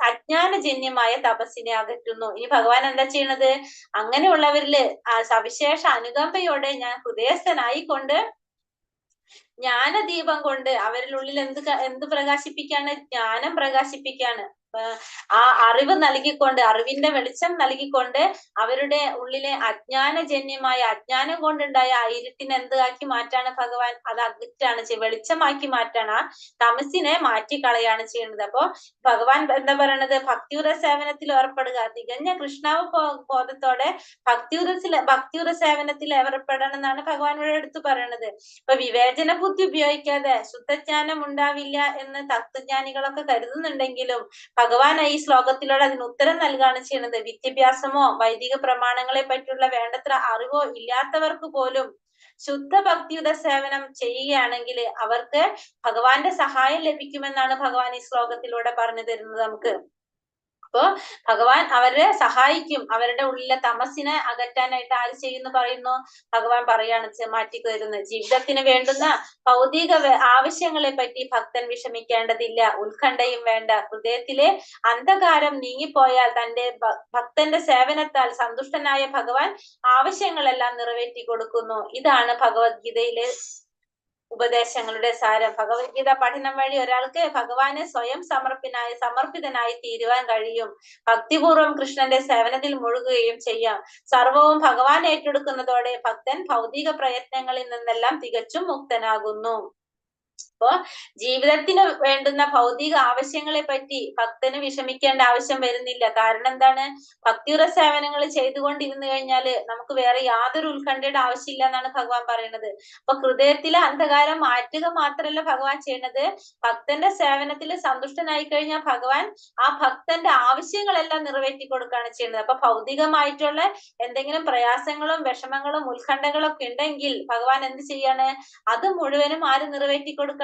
അജ്ഞാനജന്യമായ തപസ്സിനെ അകറ്റുന്നു. ഇനി ഭഗവാൻ എന്താ ചെയ്യണത്? അങ്ങനെയുള്ളവരില് സവിശേഷ അനുകമ്പയോടെ ഞാൻ ഹൃദയസ്ഥനായിക്കൊണ്ട് ജ്ഞാനദീപം കൊണ്ട് അവരിലുള്ളിൽ എന്ത് പ്രകാശിപ്പിക്കാണ്? ജ്ഞാനം പ്രകാശിപ്പിക്കാണ്. ആ അറിവ് നൽകിക്കൊണ്ട്, അറിവിന്റെ വെളിച്ചം നൽകിക്കൊണ്ട് അവരുടെ ഉള്ളിലെ അജ്ഞാനജന്യമായ, അജ്ഞാനം കൊണ്ടുണ്ടായ ആ ഇരുട്ടിനെ എന്താക്കി മാറ്റാണ് ഭഗവാൻ? അത് അകറ്റാണ് വെളിച്ചമാക്കി മാറ്റാണ്, ആ തമസിനെ മാറ്റിക്കളയാണ് ചെയ്യുന്നത്. അപ്പൊ ഭഗവാൻ എന്താ പറയണത്? ഭക്തിയുര സേവനത്തിൽ ഏർപ്പെടുക, തികഞ്ഞ കൃഷ്ണാവബോധത്തോടെ ഭക്തിയുര സേവനത്തിൽ ഏർപ്പെടണം എന്നാണ് ഭഗവാൻ ഇവിടെ എടുത്തു പറയണത്. ഇപ്പൊ വിവേചന ബുദ്ധി ഉപയോഗിക്കാതെ ശുദ്ധജ്ഞാനം ഉണ്ടാവില്ല എന്ന് തത്വജ്ഞാനികളൊക്കെ കരുതുന്നുണ്ടെങ്കിലും ഭഗവാൻ ഈ ശ്ലോകത്തിലൂടെ അതിന് ഉത്തരം നൽകാണ് ചെയ്യുന്നത്. വിദ്യാഭ്യാസമോ വൈദിക പ്രമാണങ്ങളെ പറ്റിയുള്ള വേണ്ടത്ര അറിവോ ഇല്ലാത്തവർക്ക് പോലും ശുദ്ധ ഭക്തിയുടെ സേവനം ചെയ്യുകയാണെങ്കിൽ അവർക്ക് ഭഗവാന്റെ സഹായം ലഭിക്കുമെന്നാണ് ഭഗവാൻ ഈ ശ്ലോകത്തിലൂടെ പറഞ്ഞു തരുന്നത് നമുക്ക്. അപ്പൊ ഭഗവാൻ അവരെ സഹായിക്കും. അവരുടെ ഉള്ളിലെ തമസിനെ അകറ്റാനായിട്ട് ആര് ചെയ്യുന്നു പറയുന്നു? ഭഗവാൻ പറയാണ് മാറ്റിത്തരുന്നത്. ജീവിതത്തിന് വേണ്ടുന്ന ഭൗതിക ആവശ്യങ്ങളെ പറ്റി ഭക്തൻ വിഷമിക്കേണ്ടതില്ല, ഉത്കണ്ഠയും വേണ്ട. ഹൃദയത്തിലെ അന്ധകാരം നീങ്ങിപ്പോയാൽ തന്റെ ഭക്തന്റെ സേവനത്താൽ സന്തുഷ്ടനായ ഭഗവാൻ ആവശ്യങ്ങളെല്ലാം നിറവേറ്റി കൊടുക്കുന്നു. ഇതാണ് ഭഗവത്ഗീതയിലെ ഉപദേശങ്ങളുടെ സാരം. ഭഗവത്ഗീത പഠനം വഴി ഒരാൾക്ക് ഭഗവാന് സ്വയം സമർപ്പിതനായി തീരുവാൻ കഴിയും. ഭക്തിപൂർവ്വം കൃഷ്ണന്റെ സേവനത്തിൽ മുഴുകുകയും ചെയ്യാം. സർവവും ഭഗവാൻ ഏറ്റെടുക്കുന്നതോടെ ഭക്തൻ ഭൗതിക പ്രയത്നങ്ങളിൽ നിന്നെല്ലാം തികച്ചും മുക്തനാകുന്നു. അപ്പോ ജീവിതത്തിന് വേണ്ടുന്ന ഭൗതിക ആവശ്യങ്ങളെ പറ്റി ഭക്തന് വിഷമിക്കേണ്ട ആവശ്യം വരുന്നില്ല. കാരണം എന്താണ്? ഭക്തിയുറ സേവനങ്ങൾ ചെയ്തുകൊണ്ടിരുന്നു കഴിഞ്ഞാല് നമുക്ക് വേറെ യാതൊരു ഉത്കണ്ഠയുടെ ആവശ്യമില്ല എന്നാണ് ഭഗവാൻ പറയുന്നത്. അപ്പൊ ഹൃദയത്തിലെ അന്ധകാരം മാറ്റുക മാത്രമല്ല ഭഗവാൻ ചെയ്യുന്നത്, ഭക്തന്റെ സേവനത്തിൽ സന്തുഷ്ടനായി കഴിഞ്ഞാൽ ഭഗവാൻ ആ ഭക്തന്റെ ആവശ്യങ്ങളെല്ലാം നിറവേറ്റി കൊടുക്കുകയാണ് ചെയ്യുന്നത്. അപ്പൊ ഭൗതികമായിട്ടുള്ള എന്തെങ്കിലും പ്രയാസങ്ങളും വിഷമങ്ങളും ഉത്കണ്ഠകളും ഒക്കെ ഉണ്ടെങ്കിൽ ഭഗവാൻ എന്ത് ചെയ്യാണ്? അത് മുഴുവനും ആര് നിറവേറ്റി കൊടുക്കാണ്?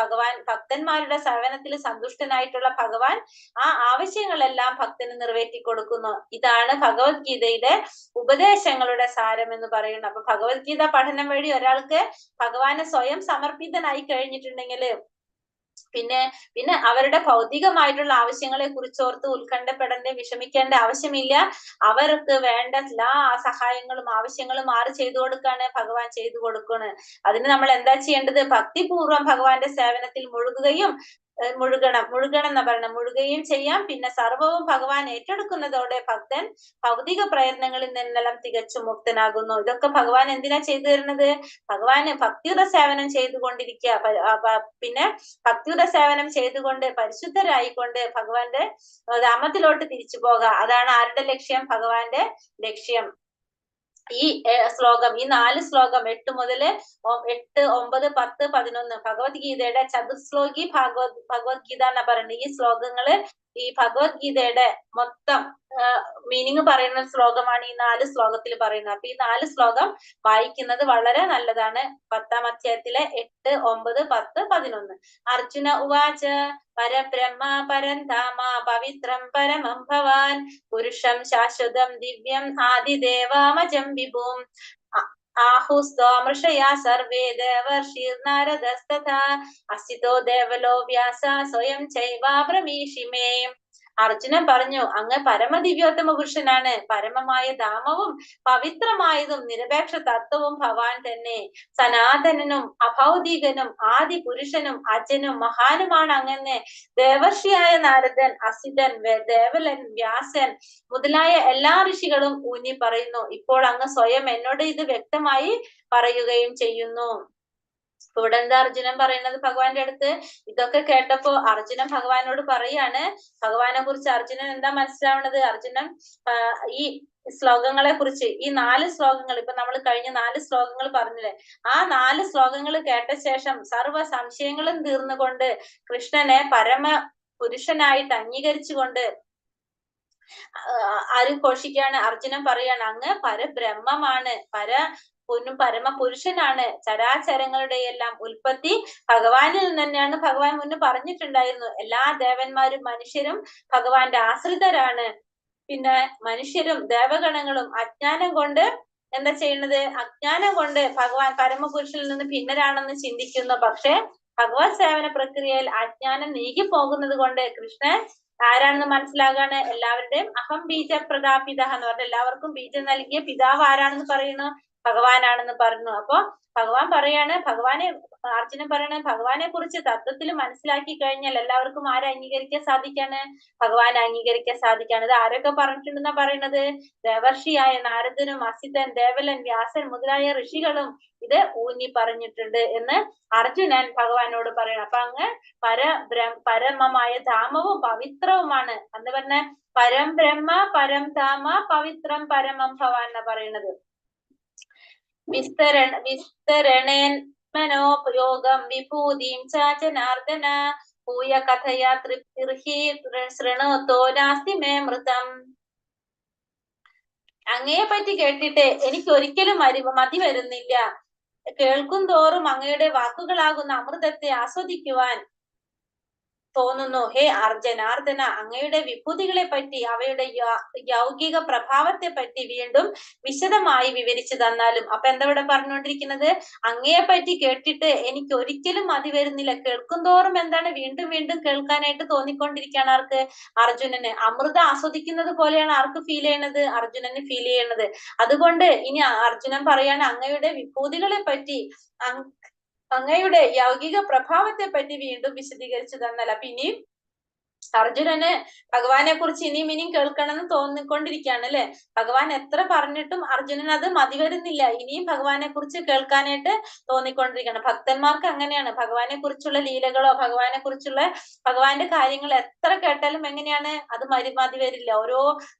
ഭഗവാൻ. ഭക്തന്മാരുടെ സേവനത്തിൽ സന്തുഷ്ടനായിട്ടുള്ള ഭഗവാൻ ആ ആവശ്യങ്ങളെല്ലാം ഭക്തന് നിറവേറ്റി കൊടുക്കുന്നു. ഇതാണ് ഭഗവത്ഗീതയുടെ ഉപദേശങ്ങളുടെ സാരം എന്ന് പറയുന്നത്. അപ്പൊ ഭഗവത്ഗീത പഠനം വഴി ഒരാൾക്ക് ഭഗവാന് സ്വയം സമർപ്പിതനായി കഴിഞ്ഞിട്ടുണ്ടെങ്കിൽ പിന്നെ അവരുടെ ഭൗതികമായിട്ടുള്ള ആവശ്യങ്ങളെ കുറിച്ചോർത്ത് ഉത്കണ്ഠപ്പെടേണ്ട വിഷമിക്കേണ്ട ആവശ്യമില്ല. അവർക്ക് വേണ്ട എല്ലാ സഹായങ്ങളും ആവശ്യങ്ങളും ആര് ചെയ്തു കൊടുക്കാണ്? ഭഗവാൻ ചെയ്തു കൊടുക്കാണ്. അതിന് നമ്മൾ എന്താ ചെയ്യേണ്ടത്? ഭക്തിപൂർവ്വം ഭഗവാന്റെ സേവനത്തിൽ മുഴുകണം എന്നാ പറയണം. മുഴുകുകയും ചെയ്യാം. പിന്നെ സർവവും ഭഗവാൻ ഏറ്റെടുക്കുന്നതോടെ ഭക്തൻ ഭൗതിക പ്രയത്നങ്ങളിൽ നിന്നെല്ലാം തികച്ചും മുക്തനാകുന്നു. ഇതൊക്കെ ഭഗവാൻ എന്തിനാ ചെയ്തു തരുന്നത്? ഭഗവാന് ഭക്തിയുത സേവനം ചെയ്തുകൊണ്ടിരിക്കുക. പിന്നെ ഭക്തിയുത സേവനം ചെയ്തുകൊണ്ട് പരിശുദ്ധരായിക്കൊണ്ട് ഭഗവാന്റെ ധാമത്തിലോട്ട് തിരിച്ചു പോകാം. അതാണ് ആരുടെ ലക്ഷ്യം? ഭഗവാന്റെ ലക്ഷ്യം. ഈ ശ്ലോകം, ഈ 4 ശ്ലോകം 8 മുതൽ 8, 9, 10, 11 ഭഗവത്ഗീതയുടെ ചതുശ്ലോകി ഭഗവത്ഗീത എന്നാ പറയുന്നത്. ഈ ശ്ലോകങ്ങള് ഈ ഭഗവത്ഗീതയുടെ മൊത്തം മീനിങ് പറയുന്ന ശ്ലോകമാണ് ഈ 4 ശ്ലോകത്തിൽ പറയുന്നത്. അപ്പൊ ഈ 4 ശ്ലോകം വായിക്കുന്നത് വളരെ നല്ലതാണ്. 10ാം അധ്യായത്തിലെ 8, 9, 10, 11. അർജുന ഉവാച പരബ്രഹ്മ പരന്ധാമ പവിത്രം പരമം ഭവാൻ പുരുഷം ശാശ്വതം ദിവ്യം ആദിദേവാമജം വിഭും ആഹുസ്ത്വമൃഷയാ സർവേ ദേവർഷിർനാരദസ്തഥാ അസിതോ ദേവലോ വ്യാസ സ്വയം ചൈവാബ്രമീഷിമേ. അർജുനൻ പറഞ്ഞു, അങ്ങ് പരമദിവ്യോത്തമ പുരുഷനാണ്. പരമമായ ധാമവും പവിത്രമായതും നിരപേക്ഷ തത്വവും ഭവാൻ തന്നെ. സനാതനനും അഭൗതികനും ആദി പുരുഷനും അജനും മഹാനുമാണ് അങ്ങെന്ന് ദേവർഷിയായ നാരദൻ, അസിതൻ, ദേവലൻ, വ്യാസൻ മുതലായ എല്ലാ ഋഷികളും ഊന്നി പറയുന്നു. ഇപ്പോൾ അങ്ങ് സ്വയം എന്നോട് ഇത് വ്യക്തമായി പറയുകയും ചെയ്യുന്നു. ഇവിടെ എന്താ അർജുനൻ പറയുന്നത് ഭഗവാന്റെ അടുത്ത്? ഇതൊക്കെ കേട്ടപ്പോ അർജുനൻ ഭഗവാനോട് പറയാണ്. ഭഗവാനെ കുറിച്ച് അർജുനൻ എന്താ മനസ്സിലാവുന്നത്? അർജുനൻ ഈ ശ്ലോകങ്ങളെ കുറിച്ച്, ഈ 4 ശ്ലോകങ്ങൾ, ഇപ്പൊ നമ്മൾ കഴിഞ്ഞ 4 ശ്ലോകങ്ങൾ പറഞ്ഞില്ലേ, ആ 4 ശ്ലോകങ്ങൾ കേട്ട ശേഷം സർവ്വ സംശയങ്ങളും തീർന്നുകൊണ്ട് കൃഷ്ണനെ പരമ പുരുഷനായിട്ട് അംഗീകരിച്ചുകൊണ്ട് ആര് ഘോഷിക്കാണ്? അർജുനൻ പറയാണ്, അങ്ങ് പരബ്രഹ്മമാണ്, പരമപുരുഷനാണ്. ചരാചരങ്ങളുടെ എല്ലാം ഉൽപ്പത്തി ഭഗവാനിൽ നിന്ന് തന്നെയാണ്. ഭഗവാൻ മുന്നേ പറഞ്ഞിട്ടുണ്ടായിരുന്നു, എല്ലാ ദേവന്മാരും മനുഷ്യരും ഭഗവാന്റെ ആശ്രിതരാണ്. പിന്നെ മനുഷ്യരും ദേവഗണങ്ങളും അജ്ഞാനം കൊണ്ട് എന്താ ചെയ്യുന്നത്? അജ്ഞാനം കൊണ്ട് ഭഗവാൻ പരമപുരുഷനിൽ നിന്ന് ഭിന്നരാണെന്ന് ചിന്തിക്കുന്നു. പക്ഷെ ഭഗവത് സേവന പ്രക്രിയയിൽ അജ്ഞാനം നീങ്ങി പോകുന്നത് കൊണ്ട് കൃഷ്ണൻ ആരാണെന്ന് മനസ്സിലാകാണ്. എല്ലാവരുടെയും അഹം ബീജ പ്രദാപിത എന്ന് പറഞ്ഞ എല്ലാവർക്കും ബീജം നൽകിയ പിതാവ് ആരാണെന്ന് പറയുന്നു? ഭഗവാനാണെന്ന് പറഞ്ഞു. അപ്പൊ ഭഗവാൻ പറയാണ്, അർജുനൻ പറയണ ഭഗവാനെ കുറിച്ച് തത്വത്തിൽ മനസ്സിലാക്കി കഴിഞ്ഞാൽ എല്ലാവർക്കും ആരെ അംഗീകരിക്കാൻ സാധിക്കാണ്? ഭഗവാൻ അംഗീകരിക്കാൻ സാധിക്കാണ്. ഇത് ആരൊക്കെ പറഞ്ഞിട്ടുണ്ടെന്നാ പറയുന്നത്? ദേവർഷിയായ നാരദനും അസിതൻ, ദേവലൻ, വ്യാസൻ മുതലായ ഋഷികളും ഇത് ഊന്നി പറഞ്ഞിട്ടുണ്ട് എന്ന് അർജുനൻ ഭഗവാനോട് പറയണം. അപ്പൊ അങ്ങ് പരമമായ ധാമവും പവിത്രവുമാണ് എന്ന് പറഞ്ഞ പരം ബ്രഹ്മ പരം ധാമ പവിത്രം പരമം ഭവാൻ എന്നാ പറയുന്നത്. വിസ്തരണേൻ മനോയോഗം വിഭൂതിം ചാചനാർദ്ദന ഭൂയ കഥയാ തൃപ്തിർഹി ശൃണോത്തോ നാസ്തി മേ മൃതം. അങ്ങയെ പറ്റി കേട്ടിട്ട് എനിക്ക് ഒരിക്കലും മതി വരുന്നില്ല. കേൾക്കും തോറും അങ്ങയുടെ വാക്കുകളാകുന്ന അമൃതത്തെ ആസ്വദിക്കുവാൻ തോന്നുന്നു. ഹേ ജനാർദ്ദന, അങ്ങയുടെ വിഭൂതികളെ പറ്റി അവയുടെ യൗകിക പ്രഭാവത്തെ പറ്റി വീണ്ടും വിശദമായി വിവരിച്ചു തന്നാലും. അപ്പൊ എന്താ ഇവിടെ പറഞ്ഞുകൊണ്ടിരിക്കുന്നത്? അങ്ങയെ പറ്റി കേട്ടിട്ട് എനിക്ക് ഒരിക്കലും മതി വരുന്നില്ല. കേൾക്കും തോറും എന്താണ് വീണ്ടും വീണ്ടും കേൾക്കാനായിട്ട് തോന്നിക്കൊണ്ടിരിക്കുകയാണ്. ആർക്ക്? അർജുനന്. അമൃത ആസ്വദിക്കുന്നത് പോലെയാണ് ആർക്ക് ഫീൽ ചെയ്യണത്? അർജുനന് ഫീൽ ചെയ്യണത്. അതുകൊണ്ട് ഇനി അർജുനൻ പറയാണ്, അങ്ങയുടെ വിഭൂതികളെ പറ്റി, അങ്ങയുടെ യൗകിക പ്രഭാവത്തെ പറ്റി വീണ്ടും വിശദീകരിച്ചു തന്നല്ല. പിന്നെയും അർജുനന് ഭഗവാനെ കുറിച്ച് ഇനിയും ഇനിയും കേൾക്കണമെന്ന് തോന്നിക്കൊണ്ടിരിക്കുകയാണ് അല്ലെ. ഭഗവാൻ എത്ര പറഞ്ഞിട്ടും അർജുനൻ അത് മതി വരുന്നില്ല. ഇനിയും ഭഗവാനെ കുറിച്ച് കേൾക്കാനായിട്ട് തോന്നിക്കൊണ്ടിരിക്കുകയാണ്. ഭക്തന്മാർക്ക് അങ്ങനെയാണ്. ഭഗവാനെ കുറിച്ചുള്ള ലീലകളോ ഭഗവാനെ കുറിച്ചുള്ള ഭഗവാന്റെ കാര്യങ്ങൾ എത്ര കേട്ടാലും എങ്ങനെയാണ് അത് മതി വരില്ല.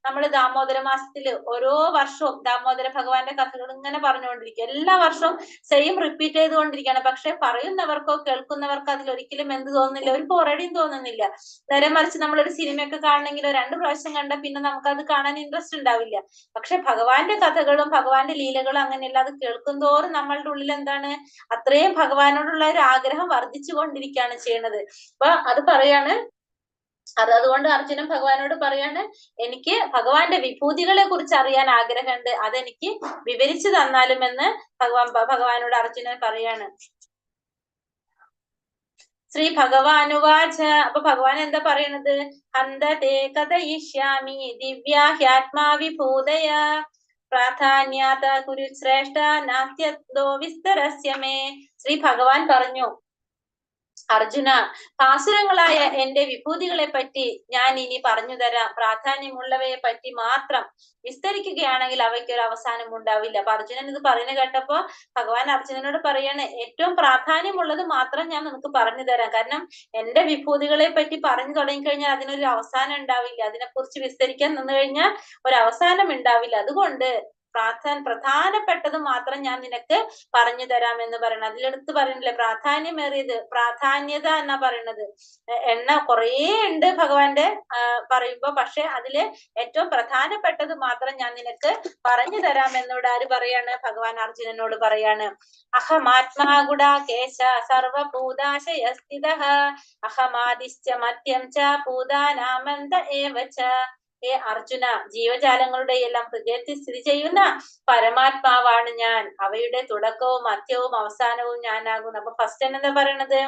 നമ്മള് ദാമോദര മാസത്തില് ഓരോ വർഷവും ദാമോദര ഭഗവാന്റെ കഥകൾ ഇങ്ങനെ പറഞ്ഞുകൊണ്ടിരിക്കുക. എല്ലാ വർഷവും സെയിം റിപ്പീറ്റ് ചെയ്തുകൊണ്ടിരിക്കുകയാണ്. പക്ഷെ പറയുന്നവർക്കോ കേൾക്കുന്നവർക്കോ അതിലൊരിക്കലും എന്ത് തോന്നുന്നില്ല, ഒരു ബോറടിയും തോന്നുന്നില്ല. നേരെ മറിച്ച് നമ്മളൊരു സിനിമയൊക്കെ കാണണമെങ്കിലോ 2 പ്രാവശ്യം കണ്ട പിന്നെ നമുക്കത് കാണാൻ ഇൻട്രസ്റ്റ് ഉണ്ടാവില്ല. പക്ഷെ ഭഗവാന്റെ കഥകളും ഭഗവാന്റെ ലീലകളും അങ്ങനെയല്ല. അത് കേൾക്കും തോറും നമ്മളുടെ ഉള്ളിൽ എന്താണ്, അത്രയും ഭഗവാനോടുള്ള ഒരു ആഗ്രഹം വർദ്ധിച്ചു കൊണ്ടിരിക്കുകയാണ് ചെയ്യണത്. അപ്പൊ അത് പറയാണ്, അതുകൊണ്ട് അർജുനൻ ഭഗവാനോട് പറയാണ്, എനിക്ക് ഭഗവാന്റെ വിഭൂതികളെ കുറിച്ച് അറിയാൻ ആഗ്രഹമുണ്ട്, അതെനിക്ക് വിവരിച്ചു തന്നാലും എന്ന് ഭഗവാനോട് അർജുനൻ പറയാണ്. ശ്രീ ഭഗവാനുവാച. അപ്പൊ ഭഗവാൻ എന്താ പറയണത്? ഹന്തതേ കഥയിഷ്യാമി ദിവ്യാഹ്യാത്മാ വിഭൂതയ പ്രാധാന്യാത കുരുശ്രേഷ്ഠ നാസ്ത്യന്തോ വിസ്തരസ്യ മേ. ശ്രീ ഭഗവാൻ പറഞ്ഞു, അർജുന, ഭാസുരങ്ങളായ എന്റെ വിഭൂതികളെ പറ്റി ഞാൻ ഇനി പറഞ്ഞു തരാം. പ്രാധാന്യമുള്ളവയെ പറ്റി മാത്രം വിസ്തരിക്കുകയാണെങ്കിൽ അവയ്ക്ക് ഒരു അവസാനം ഉണ്ടാവില്ല. അപ്പൊ അർജുനൻ ഇത് പറയുന്ന കേട്ടപ്പോ ഭഗവാൻ അർജുനനോട് പറയാണ്, ഏറ്റവും പ്രാധാന്യമുള്ളത് മാത്രം ഞാൻ നിനക്ക് പറഞ്ഞു തരാം. കാരണം എന്റെ വിഭൂതികളെ പറ്റി പറഞ്ഞു തുടങ്ങിക്കഴിഞ്ഞാൽ അതിനൊരു അവസാനം ഉണ്ടാവില്ല. അതിനെക്കുറിച്ച് വിസ്തരിക്കാൻ നിന്ന് കഴിഞ്ഞാൽ ഒരു അവസാനം ഉണ്ടാവില്ല. അതുകൊണ്ട് പ്രധാനപ്പെട്ടത് മാത്രം ഞാൻ നിനക്ക് പറഞ്ഞു തരാം എന്ന് പറയണം. അതിലെടുത്ത് പറയണില്ലേ പ്രാധാന്യമേറിയത്, പ്രാധാന്യത എന്നാ പറയണത്. എണ്ണ കുറേ ഉണ്ട് ഭഗവാന്റെ പറയുമ്പോ, പക്ഷെ അതില് ഏറ്റവും പ്രധാനപ്പെട്ടത് മാത്രം ഞാൻ നിനക്ക് പറഞ്ഞു തരാം എന്നോട് ആര് പറയാണ്? ഭഗവാൻ അർജുനനോട് പറയാണ്. അഹമാത്മാ ഗുഡാകേശ സർവഭൂതാശയസ്ഥിതഃ അഹമാദിശ്ച മദ്യം ച ഭൂതാനാമന്ത ഏവച. ഹേ അർജുന, ജീവജാലങ്ങളുടെ എല്ലാം ഹൃദയത്തിൽ സ്ഥിതി ചെയ്യുന്ന പരമാത്മാവാണ് ഞാൻ. അവയുടെ തുടക്കവും മധ്യവും അവസാനവും ഞാനാകുന്നു. അപ്പൊ ഫസ്റ്റ് എന്താ പറയണത്?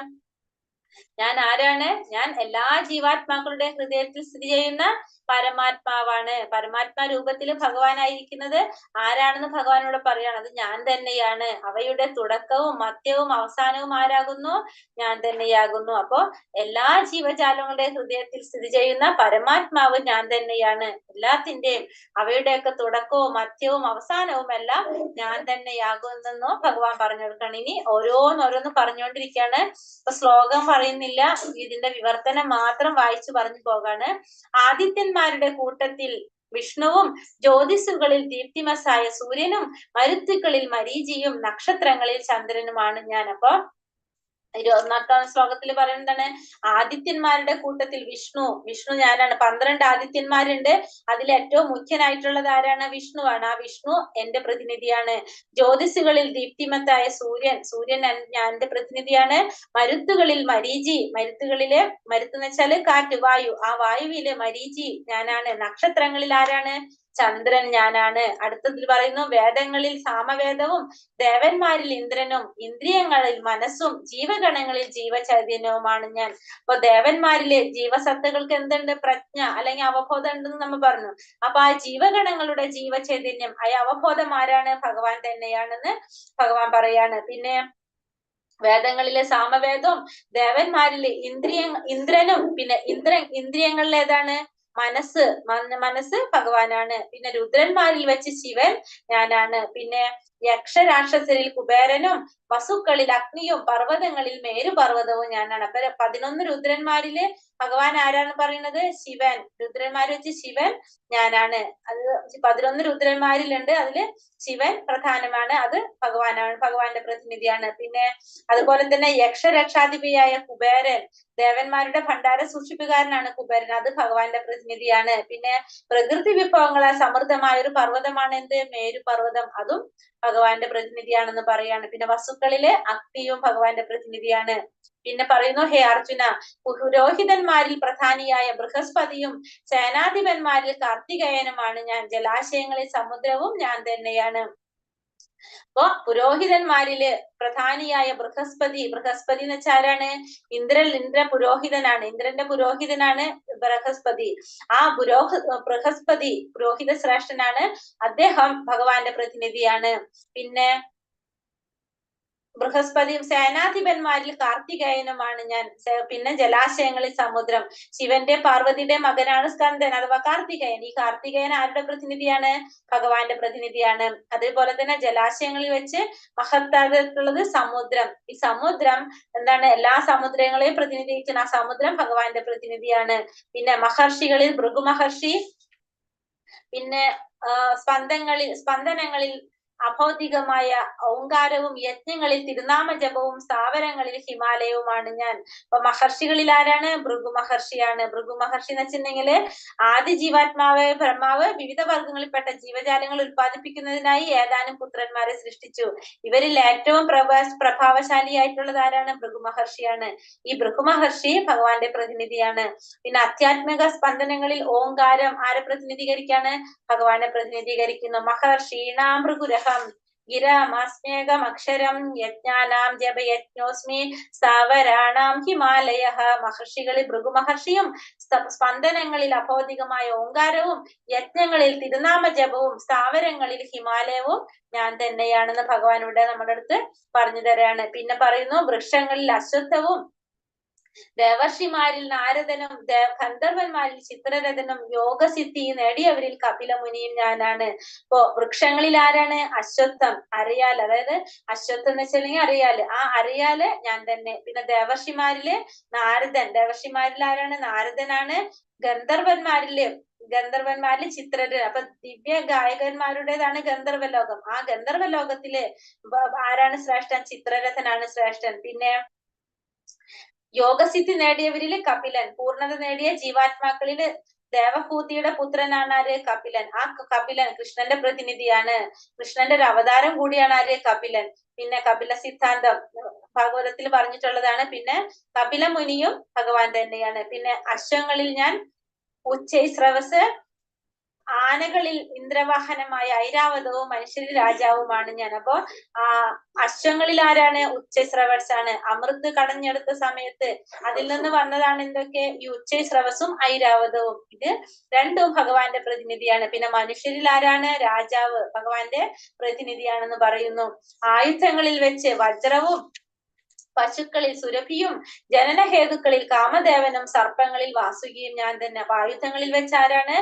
ഞാൻ ആരാണ്? ഞാൻ എല്ലാ ജീവാത്മാക്കളുടെ ഹൃദയത്തിൽ സ്ഥിതി ചെയ്യുന്ന പരമാത്മാവാണ്. പരമാത്മാ രൂപത്തിൽ ഭഗവാനായിരിക്കുന്നത് ആരാണെന്ന് ഭഗവാനോട് പറയാണ്, അത് ഞാൻ തന്നെയാണ്. അവയുടെ തുടക്കവും മധ്യവും അവസാനവും ആരാകുന്നു? ഞാൻ തന്നെയാകുന്നു. അപ്പോ എല്ലാ ജീവജാലങ്ങളുടെ ഹൃദയത്തിൽ സ്ഥിതി ചെയ്യുന്ന പരമാത്മാവ് ഞാൻ തന്നെയാണ്. എല്ലാത്തിന്റെയും അവയുടെയൊക്കെ തുടക്കവും മധ്യവും അവസാനവും എല്ലാം ഞാൻ തന്നെയാകുന്നെന്നോ ഭഗവാൻ പറഞ്ഞു കൊടുക്കണം. ഇനി ഓരോന്നോരോന്ന് പറഞ്ഞുകൊണ്ടിരിക്കുകയാണ്. ഇപ്പൊ ശ്ലോകം പറയുന്നില്ല, ഇതിന്റെ വിവർത്തനം മാത്രം വായിച്ചു പറഞ്ഞു പോകാണ്. ആദിത്യന്മാരുടെ കൂട്ടത്തിൽ വിഷ്ണുവും ജ്യോതിസുകളിൽ ദീപ്തിമസായ സൂര്യനും മരുത്തുക്കളിൽ മരീചിയും നക്ഷത്രങ്ങളിൽ ചന്ദ്രനുമാണ് ഞാൻ. അപ്പൊ 21ാം ശ്ലോകത്തിൽ പറയുന്നതാണ്, ആദിത്യന്മാരുടെ കൂട്ടത്തിൽ വിഷ്ണു ഞാനാണ്. 12 ആദിത്യന്മാരുണ്ട്. അതിൽ ഏറ്റവും മുഖ്യനായിട്ടുള്ളത് ആരാണ്? വിഷ്ണുവാണ്. ആ വിഷ്ണു എന്റെ പ്രതിനിധിയാണ്. ജ്യോതിസുകളിൽ ദീപ്തിമത്തായ സൂര്യൻ ഞാൻ എന്റെ പ്രതിനിധിയാണ്. മരുത്തുകളിൽ മരീചി, മരുത്തുകളില് മരുത്ത് എന്ന് വെച്ചാല് കാറ്റ്, വായു, ആ വായുവില് മരീചി ഞാനാണ്. നക്ഷത്രങ്ങളിൽ ആരാണ്? ചന്ദ്രൻ ഞാനാണ്. അടുത്തതിൽ പറയുന്നു, വേദങ്ങളിൽ സാമവേദവും ദേവന്മാരിൽ ഇന്ദ്രനും ഇന്ദ്രിയങ്ങളിൽ മനസ്സും ജീവഗണങ്ങളിൽ ജീവചൈതന്യവുമാണ് ഞാൻ. അപ്പൊ ദേവന്മാരിലെ ജീവസത്തകൾക്ക് എന്തുണ്ട്? പ്രജ്ഞ അല്ലെങ്കിൽ അവബോധം ഉണ്ടെന്ന് നമ്മൾ പറഞ്ഞു. അപ്പൊ ആ ജീവഗണങ്ങളുടെ ജീവചൈതന്യം, ആ അവബോധം ആരാണ്? ഭഗവാൻ തന്നെയാണെന്ന് ഭഗവാൻ പറയാണ്. പിന്നെ വേദങ്ങളിലെ സാമവേദവും ദേവന്മാരിലെ ഇന്ദ്രനും, പിന്നെ ഇന്ദ്രിയങ്ങളിൽ ഏതാണ്? മനസ്സ് ഭഗവാനാണ്. പിന്നെ രുദ്രന്മാരിൽ വെച്ച് ശിവൻ ഞാനാണ്. പിന്നെ യക്ഷരാക്ഷസരിൽ കുബേരനും വസുക്കളിൽ അഗ്നിയും പർവ്വതങ്ങളിൽ മേരുപർവ്വതവും ഞാനാണ്. അപ്പൊ 11 രുദ്രന്മാരില് ഭഗവാൻ ആരാണ് പറയുന്നത്? ശിവൻ. രുദ്രന്മാര് വെച്ച് ശിവൻ ഞാനാണ്. അത് 11 രുദ്രന്മാരിലുണ്ട്, അതില് ശിവൻ പ്രധാനമാണ്. അത് ഭഗവാനാണ്, ഭഗവാന്റെ പ്രതിനിധിയാണ്. പിന്നെ അതുപോലെ തന്നെ യക്ഷരക്ഷാധിപിയായ കുബേരൻ, ദേവന്മാരുടെ ഭണ്ഡാര സൂക്ഷിപ്പുകാരനാണ് കുബേരൻ, അത് ഭഗവാന്റെ പ്രതിനിധിയാണ്. പിന്നെ പ്രകൃതി വിഭവങ്ങളാൽ സമൃദ്ധമായ ഒരു പർവ്വതമാണ് എന്ത്? മേരുപർവ്വതം, അതും ഭഗവാന്റെ പ്രതിനിധിയാണെന്ന് പറയാണ്. പിന്നെ വസുക്കളിലെ അഗ്നിയും ഭഗവാന്റെ പ്രതിനിധിയാണ്. പിന്നെ പറയുന്നു, ഹേ അർജുന, പുരോഹിതന്മാരിൽ പ്രധാനിയായ ബൃഹസ്പതിയും സേനാധിപന്മാരിൽ കാർത്തികേയനുമാണ് ഞാൻ. ജലാശയങ്ങളിൽ സമുദ്രവും ഞാൻ തന്നെയാണ്. അപ്പൊ പുരോഹിതന്മാരില് പ്രധാനിയായ ബൃഹസ്പതി എന്ന് വെച്ചാൽ ആരാണ്? ഇന്ദ്ര പുരോഹിതനാണ്. ഇന്ദ്രന്റെ പുരോഹിതനാണ് ബൃഹസ്പതി. ആ ബൃഹസ്പതി പുരോഹിത ശ്രേഷ്ഠനാണ്. അദ്ദേഹം ഭഗവാന്റെ പ്രതിനിധിയാണ്. പിന്നെ ബൃഹസ്പതിയും സേനാധിപന്മാരിൽ കാർത്തികേയനുമാണ് ഞാൻ. പിന്നെ ജലാശയങ്ങളിൽ സമുദ്രം. ശിവന്റെ പാർവതിയുടെ മകനാണ് സ്കന്ദൻ അഥവാ കാർത്തികേയൻ. ഈ കാർത്തികേയൻ ആരുടെ പ്രതിനിധിയാണ്? ഭഗവാന്റെ പ്രതിനിധിയാണ്. അതേപോലെ തന്നെ ജലാശയങ്ങളിൽ വെച്ച് മഹത്തായിട്ടുള്ളത് സമുദ്രം. ഈ സമുദ്രം എന്താണ്? എല്ലാ സമുദ്രങ്ങളെയും പ്രതിനിധീകരിക്കുന്ന ആ സമുദ്രം ഭഗവാന്റെ പ്രതിനിധിയാണ്. പിന്നെ മഹർഷികളിൽ ഭൃഗു മഹർഷി, പിന്നെ സ്പന്ദനങ്ങളിൽ അഭൗതികമായ ഓങ്കാരവും, യജ്ഞങ്ങളിൽ തിരുനാമ ജപവും, സ്ഥാവരങ്ങളിൽ ഹിമാലയവുമാണ് ഞാൻ. അപ്പൊ മഹർഷികളിൽ ആരാണ്? ഭൃഗു മഹർഷിയാണ്. ഭൃഗു മഹർഷി എന്ന് വെച്ചിട്ടുണ്ടെങ്കിൽ ആദ്യ ജീവാത്മാവ് ബ്രഹ്മാവ് വിവിധ വർഗങ്ങളിൽപ്പെട്ട ജീവജാലങ്ങൾ ഉത്പാദിപ്പിക്കുന്നതിനായി ഏതാനും പുത്രന്മാരെ സൃഷ്ടിച്ചു. ഇവരിൽ ഏറ്റവും പ്രഭാവശാലിയായിട്ടുള്ളത് ആരാണ്? ഭൃഗു മഹർഷിയാണ്. ഈ ഭൃഗു മഹർഷി ഭഗവാന്റെ പ്രതിനിധിയാണ്. പിന്നെ ആധ്യാത്മിക സ്പന്ദനങ്ങളിൽ ഓങ്കാരം ആരെ പ്രതിനിധീകരിക്കാണ്? ഭഗവാനെ പ്രതിനിധീകരിക്കുന്നു. മഹർഷീണാം ഭൃഗുരഹം ഗിരമസ്മേകം അക്ഷരം യജ്ഞാനാം ജപയജ്ഞോസ്മി സ്ഥാവരാണാം ഹിമാലയ. മഹർഷികളിൽ ഭൃഗു മഹർഷിയും, സ്പന്ദനങ്ങളിൽ അഭൗതികമായ ഓങ്കാരവും, യജ്ഞങ്ങളിൽ തിരുനാമ ജപവും, സ്ഥാവരങ്ങളിൽ ഹിമാലയവും ഞാൻ തന്നെയാണെന്ന് ഭഗവാൻ ഇവിടെ നമ്മുടെ അടുത്ത് പറഞ്ഞു തരാണ്. പിന്നെ പറയുന്നു വൃക്ഷങ്ങളിൽ അശ്വത്ഥവും, ദേവർഷിമാരിൽ നാരദനും, ഗന്ധർവന്മാരിൽ ചിത്രരഥനും, യോഗസിദ്ധി നേടിയവരിൽ കപില മുനിയും ഞാനാണ്. ഇപ്പോ വൃക്ഷങ്ങളിൽ ആരാണ്? അശ്വത്ഥം, അരയാൽ. അതായത് അശ്വത്ഥം എന്ന് വെച്ചിട്ടുണ്ടെങ്കിൽ അരയാല്. ആ അരയാല് ഞാൻ തന്നെ. പിന്നെ ദേവർഷിമാരില് നാരദൻ. ദേവർഷിമാരിൽ ആരാണ്? നാരദനാണ്. ഗന്ധർവന്മാരില് ചിത്രരഥൻ. അപ്പൊ ദിവ്യ ഗായകന്മാരുടേതാണ് ഗന്ധർവ ലോകം. ആ ഗന്ധർവ ലോകത്തില് ആരാണ് ശ്രേഷ്ഠൻ? ചിത്രരഥനാണ് ശ്രേഷ്ഠൻ. പിന്നെ യോഗസിദ്ധി നേടിയവരില് കപിലൻ. പൂർണ്ണത നേടിയ ജീവാത്മാക്കളില് ദേവഹൂതിയുടെ പുത്രനാണ് ആര്? കപിലൻ. ആ കപിലൻ കൃഷ്ണന്റെ പ്രതിനിധിയാണ്. കൃഷ്ണന്റെ ഒരു അവതാരം കൂടിയാണ് ആര്? കപിലൻ. പിന്നെ കപില സിദ്ധാന്തം ഭാഗവതത്തിൽ പറഞ്ഞിട്ടുള്ളതാണ്. പിന്നെ കപില മുനിയും ഭഗവാൻ തന്നെയാണ്. പിന്നെ അശ്വങ്ങളിൽ ഞാൻ ഉച്ചൈസ്രവസ്, ആനകളിൽ ഇന്ദ്രവാഹനമായ ഐരാവതവും, മനുഷ്യരിൽ രാജാവുമാണ് ഞാൻ. അപ്പോ അശ്വങ്ങളിൽ ആരാണ്? ഉച്ചൈസ്രവസാണ്. അമൃത് കടഞ്ഞെടുത്ത സമയത്ത് അതിൽ നിന്ന് വന്നതാണ് എന്തൊക്കെ? ഈ ഉച്ചൈസ്രവസും ഐരാവതവും. ഇത് രണ്ടും ഭഗവാന്റെ പ്രതിനിധിയാണ്. പിന്നെ മനുഷ്യരിൽ ആരാണ്? രാജാവ് ഭഗവാന്റെ പ്രതിനിധിയാണെന്ന് പറയുന്നു. ആയുധങ്ങളിൽ വെച്ച് വജ്രവും, പശുക്കളിൽ സുരഭിയും, ജനനഹേതുക്കളിൽ കാമദേവനും, സർപ്പങ്ങളിൽ വാസുകിയും ഞാൻ തന്നെ. അപ്പൊ ആയുധങ്ങളിൽ വെച്ച് ആരാണ്?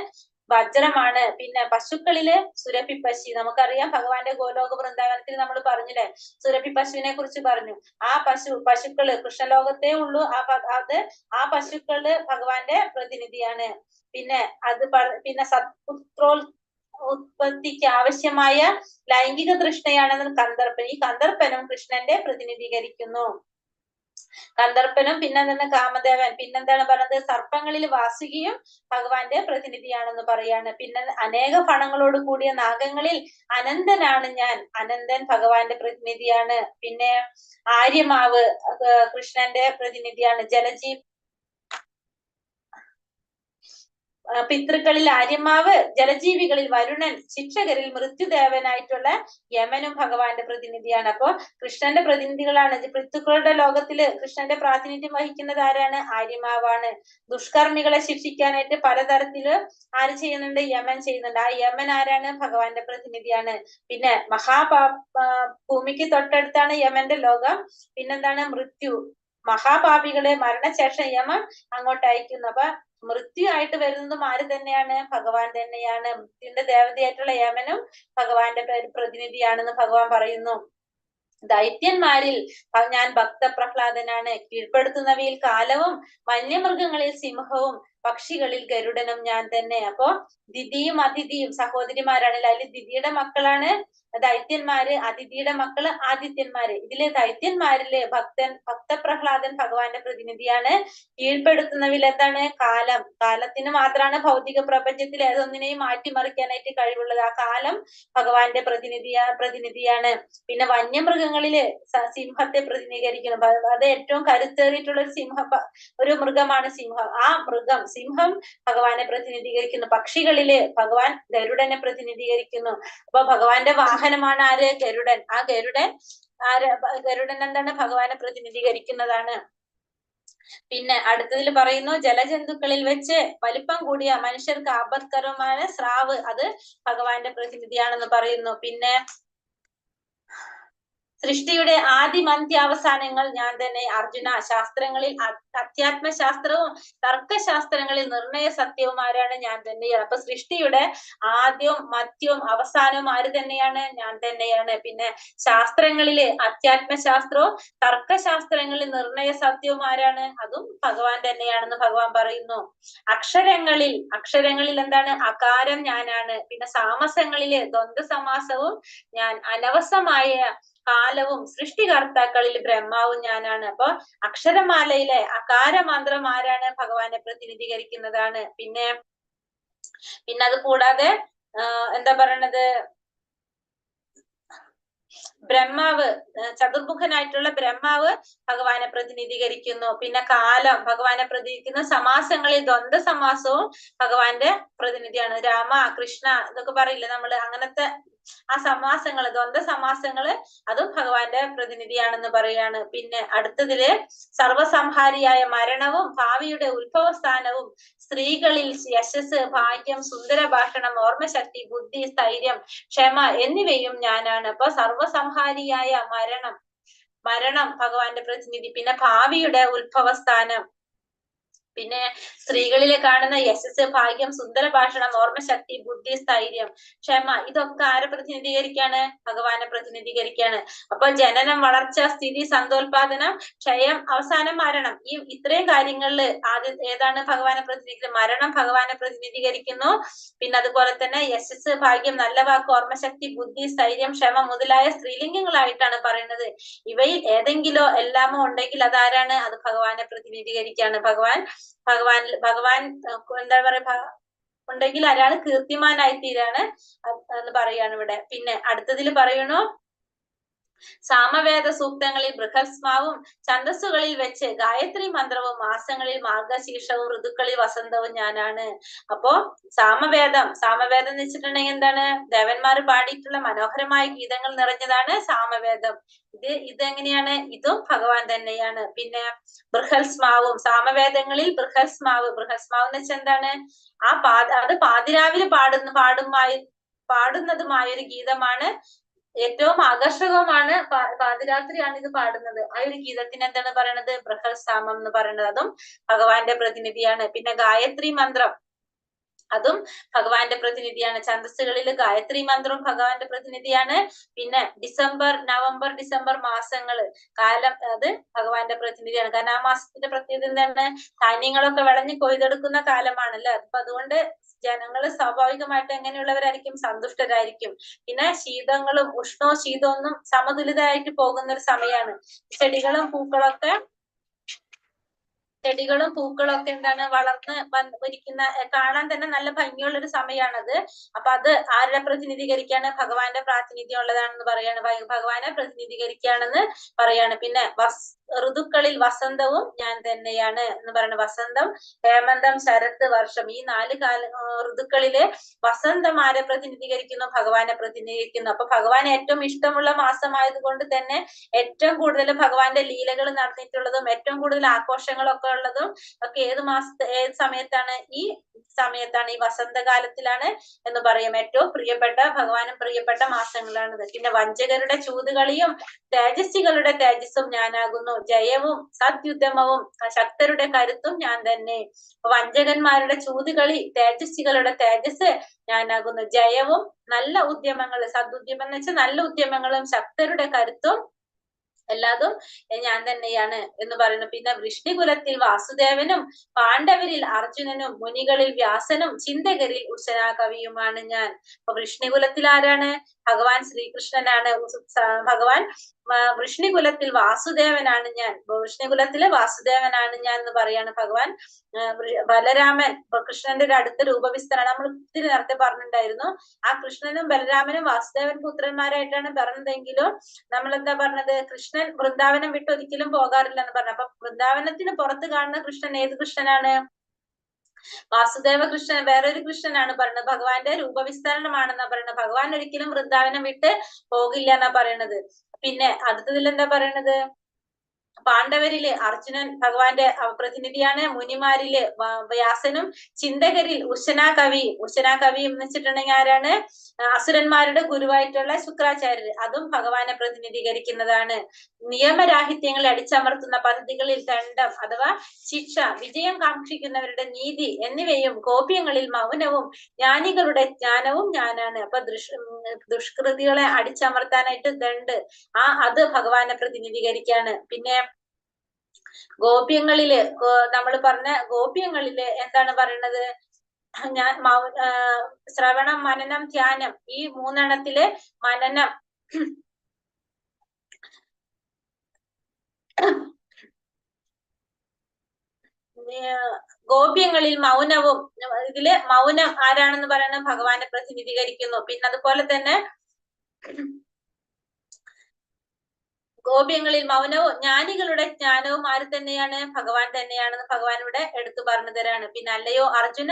വജ്രമാണ്. പിന്നെ പശുക്കളില് സുരഭി പശു. നമുക്കറിയാം ഭഗവാന്റെ ഗോലോക വൃന്ദാവനത്തിൽ നമ്മൾ പറഞ്ഞില്ലേ, സുരഭി പശുവിനെ കുറിച്ച് പറഞ്ഞു. ആ പശുക്കള് കൃഷ്ണലോകത്തേ ഉള്ളൂ. ആ പശുക്കള് ഭഗവാന്റെ പ്രതിനിധിയാണ്. പിന്നെ പിന്നെ ഉത്പത്തിക്ക് ആവശ്യമായ ലൈംഗിക തൃഷ്ണയാണെന്ന് കന്ദർപ്പൻ. ഈ കന്ദർപ്പനും കൃഷ്ണന്റെ പ്രതിനിധീകരിക്കുന്നു. കന്ദർപ്പനും പിന്നെ കാമദേവൻ. പിന്നെന്താണ് പറഞ്ഞത്? സർപ്പങ്ങളിൽ വാസുകിയും ഭഗവാന്റെ പ്രതിനിധിയാണെന്ന് പറയാണ്. പിന്നെ അനേക ഫണങ്ങളോട് കൂടിയ നാഗങ്ങളിൽ അനന്തനാണ് ഞാൻ. അനന്തൻ ഭഗവാന്റെ പ്രതിനിധിയാണ്. പിന്നെ ആര്യമാവ് കൃഷ്ണന്റെ പ്രതിനിധിയാണ്. പിതൃക്കളിൽ ആര്യമാവ്, ജലജീവികളിൽ വരുണൻ, ശിക്ഷകരിൽ മൃത്യുദേവനായിട്ടുള്ള യമനും ഭഗവാന്റെ പ്രതിനിധിയാണ്. അപ്പോ കൃഷ്ണന്റെ പ്രതിനിധികളാണ്. പിതൃക്കളുടെ ലോകത്തില് കൃഷ്ണന്റെ പ്രാതിനിധ്യം വഹിക്കുന്നത് ആരാണ്? ആര്യമാവാണ്. ദുഷ്കർമ്മികളെ ശിക്ഷിക്കാനായിട്ട് പലതരത്തില് ആര് ചെയ്യുന്നുണ്ട്? യമൻ ചെയ്യുന്നുണ്ട്. ആ യമൻ ആരാണ്? ഭഗവാന്റെ പ്രതിനിധിയാണ്. പിന്നെ ഭൂമിക്ക് തൊട്ടടുത്താണ് യമന്റെ ലോകം. പിന്നെന്താണ്? മൃത്യു. മഹാപാപികളെ മരണശേഷം യമൻ അങ്ങോട്ട് അയക്കുന്നു. അപ്പൊ മൃത്യു ആയിട്ട് വരുന്നതും ആര് തന്നെയാണ്? ഭഗവാൻ തന്നെയാണ്. മൃത്യുവിന്റെ ദേവതയായിട്ടുള്ള യമനും ഭഗവാന്റെ പ്രതിനിധിയാണെന്ന് ഭഗവാൻ പറയുന്നു. ദൈത്യന്മാരിൽ ഞാൻ ഭക്തപ്രഹ്ലാദനാണ്. കീഴ്പ്പെടുത്തുന്നവയിൽ കാലവും, വന്യമൃഗങ്ങളിൽ സിംഹവും, പക്ഷികളിൽ ഗരുഡനും ഞാൻ തന്നെ. അപ്പോ ദിതിയും അതിഥിയും സഹോദരിമാരാണ്. അതിൽ ദിതിയുടെ മക്കളാണ് ദൈത്യന്മാര്, അതിഥിയുടെ മക്കള് ആദിത്യന്മാര്. ഇതില് ദൈത്യന്മാരില് ഭക്തപ്രഹ്ലാദൻ ഭഗവാന്റെ പ്രതിനിധിയാണ്. കീഴ്പ്പെടുത്തുന്നവയിൽ എന്താണ്? കാലത്തിന് മാത്രമാണ് ഭൗതിക പ്രപഞ്ചത്തിൽ ഏതൊന്നിനെയും മാറ്റിമറിക്കാനായിട്ട് കഴിവുള്ളത്. ആ കാലം ഭഗവാന്റെ പ്രതിനിധിയാണ്. പിന്നെ വന്യമൃഗങ്ങളില് സിംഹത്തെ പ്രതിനിധീകരിക്കുന്നു. അത് ഏറ്റവും കരുത്തേറിയിട്ടുള്ള ഒരു മൃഗമാണ് സിംഹം. ആ സിംഹം ഭഗവാനെ പ്രതിനിധീകരിക്കുന്നു. പക്ഷികളില് ഭഗവാൻ ഗരുഡനെ പ്രതിനിധീകരിക്കുന്നു. അപ്പൊ ഭഗവാന്റെ വാഹനമാണ് ആര്? ഗരുഡൻ. ആ ഗരുഡൻ എന്താണ്? ഭഗവാനെ പ്രതിനിധീകരിക്കുന്നതാണ്. പിന്നെ അടുത്തതിൽ പറയുന്നു ജലജന്തുക്കളിൽ വെച്ച് വലിപ്പം കൂടിയ മനുഷ്യർക്ക് ആപത്കരമായ സ്രാവ്, അത് ഭഗവാന്റെ പ്രതിനിധിയാണെന്ന് പറയുന്നു. പിന്നെ സൃഷ്ടിയുടെ ആദിമന്ത്യാവസാനങ്ങൾ ഞാൻ തന്നെ. അർജുന, ശാസ്ത്രങ്ങളിൽ അധ്യാത്മശാസ്ത്രവും തർക്കശാസ്ത്രങ്ങളിൽ നിർണയ സത്യവും ആരാണ്? ഞാൻ തന്നെയാണ്. അപ്പൊ സൃഷ്ടിയുടെ ആദ്യവും മധ്യവും അവസാനവും ആര് തന്നെയാണ്? ഞാൻ തന്നെയാണ്. പിന്നെ ശാസ്ത്രങ്ങളില് അധ്യാത്മശാസ്ത്രവും തർക്കശാസ്ത്രങ്ങളിൽ നിർണയ സത്യവും ആരാണ്? അതും ഭഗവാൻ തന്നെയാണെന്ന് ഭഗവാൻ പറയുന്നു. അക്ഷരങ്ങളിൽ എന്താണ്? അകാരം ഞാനാണ്. പിന്നെ സാമസങ്ങളില് ദ്വന്ദ്വ സമാസവും ഞാൻ. അനവസമായ കാലവും സൃഷ്ടികർത്താക്കളിൽ ബ്രഹ്മാവും ഞാനാണ്. അപ്പൊ അക്ഷരമാലയിലെ അകാരമന്ത്രം ആരാണ്? ഭഗവാനെ പ്രതിനിധീകരിക്കുന്നതാണ്. പിന്നെ അത് കൂടാതെ എന്താ പറയണത്, ബ്രഹ്മാവ്, ചതുർമുഖനായിട്ടുള്ള ബ്രഹ്മാവ് ഭഗവാനെ പ്രതിനിധീകരിക്കുന്നു. പിന്നെ കാലം ഭഗവാനെ പ്രതിനിധിക്കുന്ന. സമാസങ്ങളിൽ ദ്വന്ദ്വ സമാസവും ഭഗവാന്റെ പ്രതിനിധിയാണ്. രാമ, കൃഷ്ണ ഇതൊക്കെ പറയില്ലേ നമ്മള്, അങ്ങനത്തെ ആ സമാസങ്ങള്, ദ്വന്ദ്വ സമാസങ്ങള് അതും ഭഗവാന്റെ പ്രതിനിധിയാണെന്ന് പറയാണ്. പിന്നെ അടുത്തതില് സർവസംഹാരിയായ മരണവും ഭാവിയുടെ ഉത്ഭവസ്ഥാനവും സ്ത്രീകളിൽ യശസ്, ഭാഗ്യം, സുന്ദര ഭാഷണം, ഓർമ്മശക്തി, ബുദ്ധി, സ്ഥൈര്യം, ക്ഷമ എന്നിവയും ഞാനാണ്. അപ്പൊ സർവസംഹാരിയായ മരണം ഭഗവാന്റെ പ്രതിനിധി. പിന്നെ ഭാവിയുടെ ഉത്ഭവസ്ഥാനം, പിന്നെ സ്ത്രീകളിൽ കാണുന്ന യശസ്, ഭാഗ്യം, സുന്ദര ഭാഷണം, ഓർമ്മശക്തി, ബുദ്ധി, സ്ഥൈര്യം, ക്ഷമ ഇതൊക്കെ ആരെ പ്രതിനിധീകരിക്കാണ്? ഭഗവാനെ പ്രതിനിധീകരിക്കാണ്. അപ്പൊ ജനനം, വളർച്ച, സ്ഥിതി, സന്തോൽപാദനം, ക്ഷയം, അവസാനം മരണം, ഈ ഇത്രയും കാര്യങ്ങളിൽ ആദ്യം ഏതാണ് ഭഗവാനെ പ്രതിനിധീകരിക്കുന്നത്? മരണം ഭഗവാനെ പ്രതിനിധീകരിക്കുന്നു. പിന്നെ അതുപോലെ തന്നെ യശസ്, ഭാഗ്യം, നല്ല വാക്ക്, ഓർമ്മശക്തി, ബുദ്ധി, സ്ഥൈര്യം, ക്ഷമ മുതലായ സ്ത്രീലിംഗങ്ങളായിട്ടാണ് പറയുന്നത്. ഇവയിൽ ഏതെങ്കിലോ എല്ലാമോ ഉണ്ടെങ്കിൽ അതാരാണ്? അത് ഭഗവാനെ പ്രതിനിധീകരിക്കാണ്. ഭഗവാൻ എന്താ പറയാ, ഉണ്ടെങ്കിൽ ആരാണ്? കീർത്തിമാനായി തീരാണ് എന്ന് പറയാണ് ഇവിടെ. പിന്നെ അടുത്തതിൽ പറയണു, സാമവേദ സൂക്തങ്ങളിൽ ബൃഹസ്മാവും ഛന്ദസ്സുകളിൽ വെച്ച് ഗായത്രി മന്ത്രവും മാസങ്ങളിൽ മാർഗശീർഷവും ഋതുക്കളിൽ വസന്തവും ഞാനാണ്. അപ്പോ സാമവേദം എന്ന് വെച്ചിട്ടുണ്ടെങ്കിൽ എന്താണ്? ദേവന്മാർ പാടിയിട്ടുള്ള മനോഹരമായ ഗീതങ്ങൾ നിറഞ്ഞതാണ് സാമവേദം. ഇതെങ്ങനെയാണ്? ഇതും ഭഗവാൻ തന്നെയാണ്. പിന്നെ ബൃഹസ്മാവും, സാമവേദങ്ങളിൽ ബൃഹസ്മാവ് എന്ന് വെച്ചാൽ എന്താണ്? അത് പാതിരാവിലെ പാടുന്നതുമായ ഒരു ഗീതമാണ്. ഏറ്റവും ആകർഷകവുമാണ്. പാതിരാത്രിയാണ് ഇത് പാടുന്നത്. ആ ഒരു ഗീതത്തിന് എന്താണ് പറയണത്? ബൃഹത്സാമം എന്ന് പറയുന്നത്. അതും ഭഗവാന്റെ പ്രതിനിധിയാണ്. പിന്നെ ഗായത്രി മന്ത്രം, അതും ഭഗവാന്റെ പ്രതിനിധിയാണ്. ഛന്ദസ്സുകളിൽ ഗായത്രി മന്ത്രവും ഭഗവാന്റെ പ്രതിനിധിയാണ്. പിന്നെ നവംബർ ഡിസംബർ മാസങ്ങള് കാലം, അത് ഭഗവാന്റെ പ്രതിനിധിയാണ്. കാരണം ആ മാസത്തിന്റെ പ്രത്യേകത എന്താണ്? ധാന്യങ്ങളൊക്കെ വിളഞ്ഞ് കൊയ്തെടുക്കുന്ന കാലമാണല്ലോ. അപ്പൊ അതുകൊണ്ട് ജനങ്ങള് സ്വാഭാവികമായിട്ട് എങ്ങനെയുള്ളവരായിരിക്കും? സന്തുഷ്ടരായിരിക്കും. പിന്നെ ശീതങ്ങളും ഉഷ്ണവും ശീതമൊന്നും സമതുലിതമായിട്ട് പോകുന്ന ഒരു സമയമാണ്. ചെടികളും പൂക്കളൊക്കെ എന്താണ്? വളർന്ന് ഇരിക്കുന്ന, കാണാൻ തന്നെ നല്ല ഭംഗിയുള്ള ഒരു സമയമാണത്. അപ്പൊ അത് ആരുടെ പ്രതിനിധീകരിക്കാണ്? ഭഗവാന്റെ പ്രാതിനിധ്യം ഉള്ളതാണെന്ന് പറയാണ്. ഭഗവാനെ പ്രതിനിധീകരിക്കുകയാണെന്ന് പറയാണ്. പിന്നെ ഋതുക്കളിൽ വസന്തവും ഞാൻ തന്നെയാണ് എന്ന് പറയുന്നത്. വസന്തം, ഹേമന്തം, ശരത്ത്, വർഷം, ഈ 4 ഋതുക്കളില് വസന്തം ആരെ പ്രതിനിധീകരിക്കുന്നു? ഭഗവാനെ പ്രതിനിധീകരിക്കുന്നു. അപ്പൊ ഭഗവാൻ ഏറ്റവും ഇഷ്ടമുള്ള മാസമായതുകൊണ്ട് തന്നെ ഏറ്റവും കൂടുതൽ ഭഗവാന്റെ ലീലകൾ നടന്നിട്ടുള്ളതും ഏറ്റവും കൂടുതൽ ആഘോഷങ്ങളൊക്കെ ഉള്ളതും ഒക്കെ ഏത് സമയത്താണ്? ഈ സമയത്താണ്, ഈ വസന്തകാലത്തിലാണ് എന്ന് പറയും. ഏറ്റവും ഭഗവാനും പ്രിയപ്പെട്ട മാസങ്ങളാണിത്. പിന്നെ വഞ്ചകരുടെ ചൂതുകളിയും തേജസ്വികളുടെ തേജസ്സും ഞാനാകുന്നു. ജയവും സദ്യുദ്ധമവും ശക്തരുടെ കരുത്തും ഞാൻ തന്നെ. വഞ്ചകന്മാരുടെ ചൂതുകളി, തേജസ്വികളുടെ തേജസ് ഞാനാകുന്നു. ജയവും നല്ല ഉദ്യമങ്ങൾ, സദുദ്യമം എന്ന് വെച്ചാൽ നല്ല ഉദ്യമങ്ങളും ശക്തരുടെ കരുത്തും എല്ലാതും ഞാൻ തന്നെയാണ് എന്ന് പറയുന്നു. പിന്നെ വൃഷ്ണികുലത്തിൽ വാസുദേവനും പാണ്ഡവരിൽ അർജുനനും മുനികളിൽ വ്യാസനും ചിന്തകരിൽ ഉഷനാകവിയുമാണ് ഞാൻ. അപ്പൊ വൃഷ്ണികുലത്തിൽ ആരാണ്? ഭഗവാൻ ശ്രീകൃഷ്ണനാണ്. ഭഗവാൻ വൃഷ്ണികുലത്തിൽ വാസുദേവനാണ് ഞാൻ. വൃഷ്ണികുലത്തിലെ വാസുദേവനാണ് ഞാൻ എന്ന് പറയാണ് ഭഗവാൻ. ബലരാമൻ, കൃഷ്ണന്റെ ഒരു അടുത്ത രൂപവിസ്തരണം നമ്മൾ ഒത്തിരി നേരത്തെ പറഞ്ഞിട്ടുണ്ടായിരുന്നു. ആ കൃഷ്ണനും ബലരാമനും വാസുദേവൻ പുത്രന്മാരായിട്ടാണ് പറഞ്ഞതെങ്കിലും നമ്മൾ എന്താ പറഞ്ഞത്? കൃഷ്ണൻ വൃന്ദാവനം വിട്ട് ഒരിക്കലും പോകാറില്ല എന്ന് പറഞ്ഞു. അപ്പൊ വൃന്ദാവനത്തിന് പുറത്ത് കാണുന്ന കൃഷ്ണൻ ഏത് കൃഷ്ണനാണ്? വാസുദേവ കൃഷ്ണൻ വേറൊരു കൃഷ്ണനാണ് പറയുന്നത്. ഭഗവാന്റെ രൂപവിസ്തരണമാണെന്നാ പറയുന്നത്. ഭഗവാൻ ഒരിക്കലും വൃന്ദാവനം വിട്ട് പോകില്ല എന്നാ പറയണത്. പിന്നെ അടുത്തതിൽ എന്താ പറയണത്? പാണ്ഡവരില് അർജുനൻ ഭഗവാന്റെ പ്രതിനിധിയാണ്, മുനിമാരില് വ്യാസനും, ചിന്തകരിൽ ഉശന കവി എന്ന് വെച്ചിട്ടുണ്ടെങ്കിൽ ആരാണ്? അസുരന്മാരുടെ ഗുരുവായിട്ടുള്ള ശുക്രാചാര്യർ, അതും ഭഗവാനെ പ്രതിനിധീകരിക്കുന്നതാണ്. നിയമരാഹിത്യങ്ങളെ അടിച്ചമർത്തുന്ന പദ്ധതികളിൽ ദണ്ഡം അഥവാ ശിക്ഷ, വിജയം കാക്ഷിക്കുന്നവരുടെ നീതി എന്നിവയും, ഗോപ്യങ്ങളിൽ മൗനവും, ജ്ഞാനികളുടെ ജ്ഞാനവും ഞാനാണ്. അപ്പൊ ദുഷ്കൃതികളെ അടിച്ചമർത്താനായിട്ട് ദണ്ഡ്, അത് ഭഗവാനെ പ്രതിനിധീകരിക്കാണ്. പിന്നെ ഗോപ്യങ്ങളില് നമ്മൾ പറഞ്ഞ ഗോപ്യങ്ങളില് എന്താണ് പറയുന്നത്? ഞാൻ ശ്രവണം, മനനം, ധ്യാനം, ഈ മൂന്നെണ്ണത്തില് മനനം ഗോപ്യങ്ങളിൽ മൗനവും, ഇതില് മൗനം ആരാണെന്ന് പറയുന്നത്? ഭഗവാനെ പ്രതിനിധീകരിക്കുന്നു. പിന്നെ അതുപോലെ തന്നെ ഗോപ്യങ്ങളിൽ മൗനവും ജ്ഞാനികളുടെ ജ്ഞാനവും ആര് തന്നെയാണ്? ഭഗവാൻ തന്നെയാണെന്ന് ഭഗവാൻ ഇവിടെ എടുത്തു പറഞ്ഞു തരാണ്. പിന്നെ അല്ലയോ അർജുന,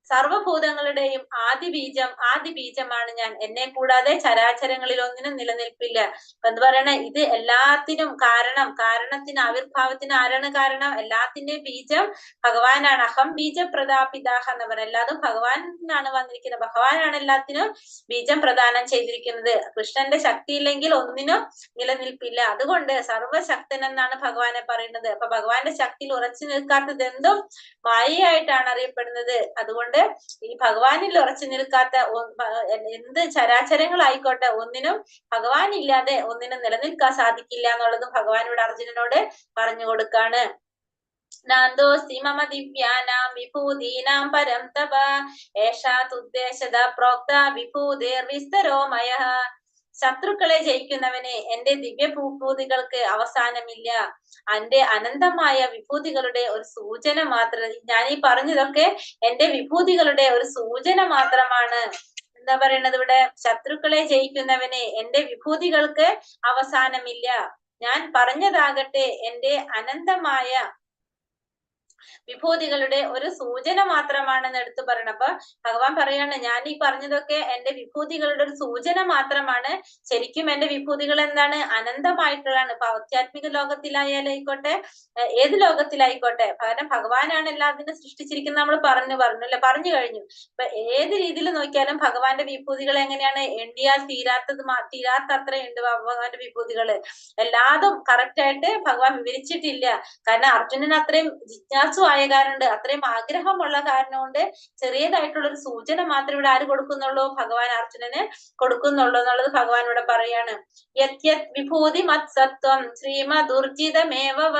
സർവഭൂതങ്ങളുടെയും ആദിബീജമാണ് ഞാൻ, എന്നെ കൂടാതെ ചരാചരങ്ങളിൽ ഒന്നിനും നിലനിൽപ്പില്ല. എന്ന് പറയണ ഇത് എല്ലാത്തിനും കാരണത്തിന് ആവിർഭാവത്തിന് ആരാണ് കാരണം? എല്ലാത്തിന്റെയും ബീജം ഭഗവാനാണ്. അഹം ബീജ പ്രദാപിതാഹ എന്ന് പറയുന്നത്, എല്ലാതും ഭഗവാനാണ് വന്നിരിക്കുന്നത്, ഭഗവാനാണ് എല്ലാത്തിനും ബീജം പ്രദാനം ചെയ്തിരിക്കുന്നത്. കൃഷ്ണന്റെ ശക്തി ഇല്ലെങ്കിൽ ഒന്നിനും നിലനിൽപ്പില്ല. അതുകൊണ്ട് സർവശക്തൻ എന്നാണ് ഭഗവാനെ പറയുന്നത്. അപ്പൊ ഭഗവാന്റെ ശക്തിയിൽ ഉറച്ചു നിൽക്കാത്തത് എന്തും മായയായിട്ടാണ് അറിയപ്പെടുന്നത്. അതുകൊണ്ട് ഈ ഭഗവാനിൽ ഉറച്ചു നിൽക്കാത്ത എന്ത് ചരാചരങ്ങളായിക്കോട്ടെ ഒന്നിനും ഭഗവാൻ ഇല്ലാതെ ഒന്നിനും നിലനിൽക്കാൻ സാധിക്കില്ല എന്നുള്ളതും ഭഗവാനോട് അർജുനനോട് പറഞ്ഞു കൊടുക്കാണ്. നാന്തോസ്തി മമ ദിവ്യാനാം വിഭൂതീനാം പരം തപ ഏഷാതുദ്ദേശത പ്രോക്ത വിഭൂതിർവിസ്തരോ മയഃ. ശത്രുക്കളെ ജയിക്കുന്നവനെ, എന്റെ ദിവ്യ വിഭൂതികൾക്ക് അവസാനമില്ല. എന്റെ അനന്തമായ വിഭൂതികളുടെ ഒരു സൂചന മാത്രം. ഞാൻ ഈ പറഞ്ഞതൊക്കെ എന്റെ വിഭൂതികളുടെ ഒരു സൂചന മാത്രമാണ്. എന്താ പറയുന്നത് ഇവിടെ? ശത്രുക്കളെ ജയിക്കുന്നവനെ, എന്റെ വിഭൂതികൾക്ക് അവസാനമില്ല. ഞാൻ പറഞ്ഞതാകട്ടെ എന്റെ അനന്തമായ വിഭൂതികളുടെ ഒരു സൂചന മാത്രമാണെന്ന് എടുത്തു പറയണം. അപ്പൊ ഭഗവാൻ പറയാണ്, ഞാൻ ഈ പറഞ്ഞതൊക്കെ എന്റെ വിഭൂതികളുടെ ഒരു സൂചന മാത്രമാണ്. ശരിക്കും എന്റെ വിഭൂതികൾ എന്താണ്? അനന്തമായിട്ടുള്ളതാണ്. ഇപ്പൊ ആധ്യാത്മിക ലോകത്തിലായാലായിക്കോട്ടെ, ഏത് ലോകത്തിലായിക്കോട്ടെ, കാരണം ഭഗവാനാണ് എല്ലാത്തിനും സൃഷ്ടിച്ചിരിക്കുന്നത്. നമ്മൾ പറഞ്ഞു കഴിഞ്ഞു. ഇപ്പൊ ഏത് രീതിയിൽ നോക്കിയാലും ഭഗവാന്റെ വിഭൂതികൾ എങ്ങനെയാണ്? എണ്ണിയാൽ തീരാത്തത്രയുണ്ട് ഭഗവാന്റെ വിഭൂതികള്. എല്ലാതും കറക്റ്റ് ആയിട്ട് ഭഗവാൻ വിവരിച്ചിട്ടില്ല. കാരണം അർജുനൻ അത്രയും ജിജ്ഞാസു ആയ കാരണം, അത്രയും ആഗ്രഹമുള്ള കാരണം കൊണ്ട് ചെറിയതായിട്ടുള്ള ഒരു സൂചന മാത്രം ഇവിടെ ആര് കൊടുക്കുന്നുള്ളൂ? ഭഗവാൻ അർജുനന് കൊടുക്കുന്നുള്ളൂ എന്നുള്ളത് ഭഗവാൻ ഇവിടെ പറയാണ്. യത് വിഭൂതി മത്സത്വം ശ്രീമദുർജിതമേവ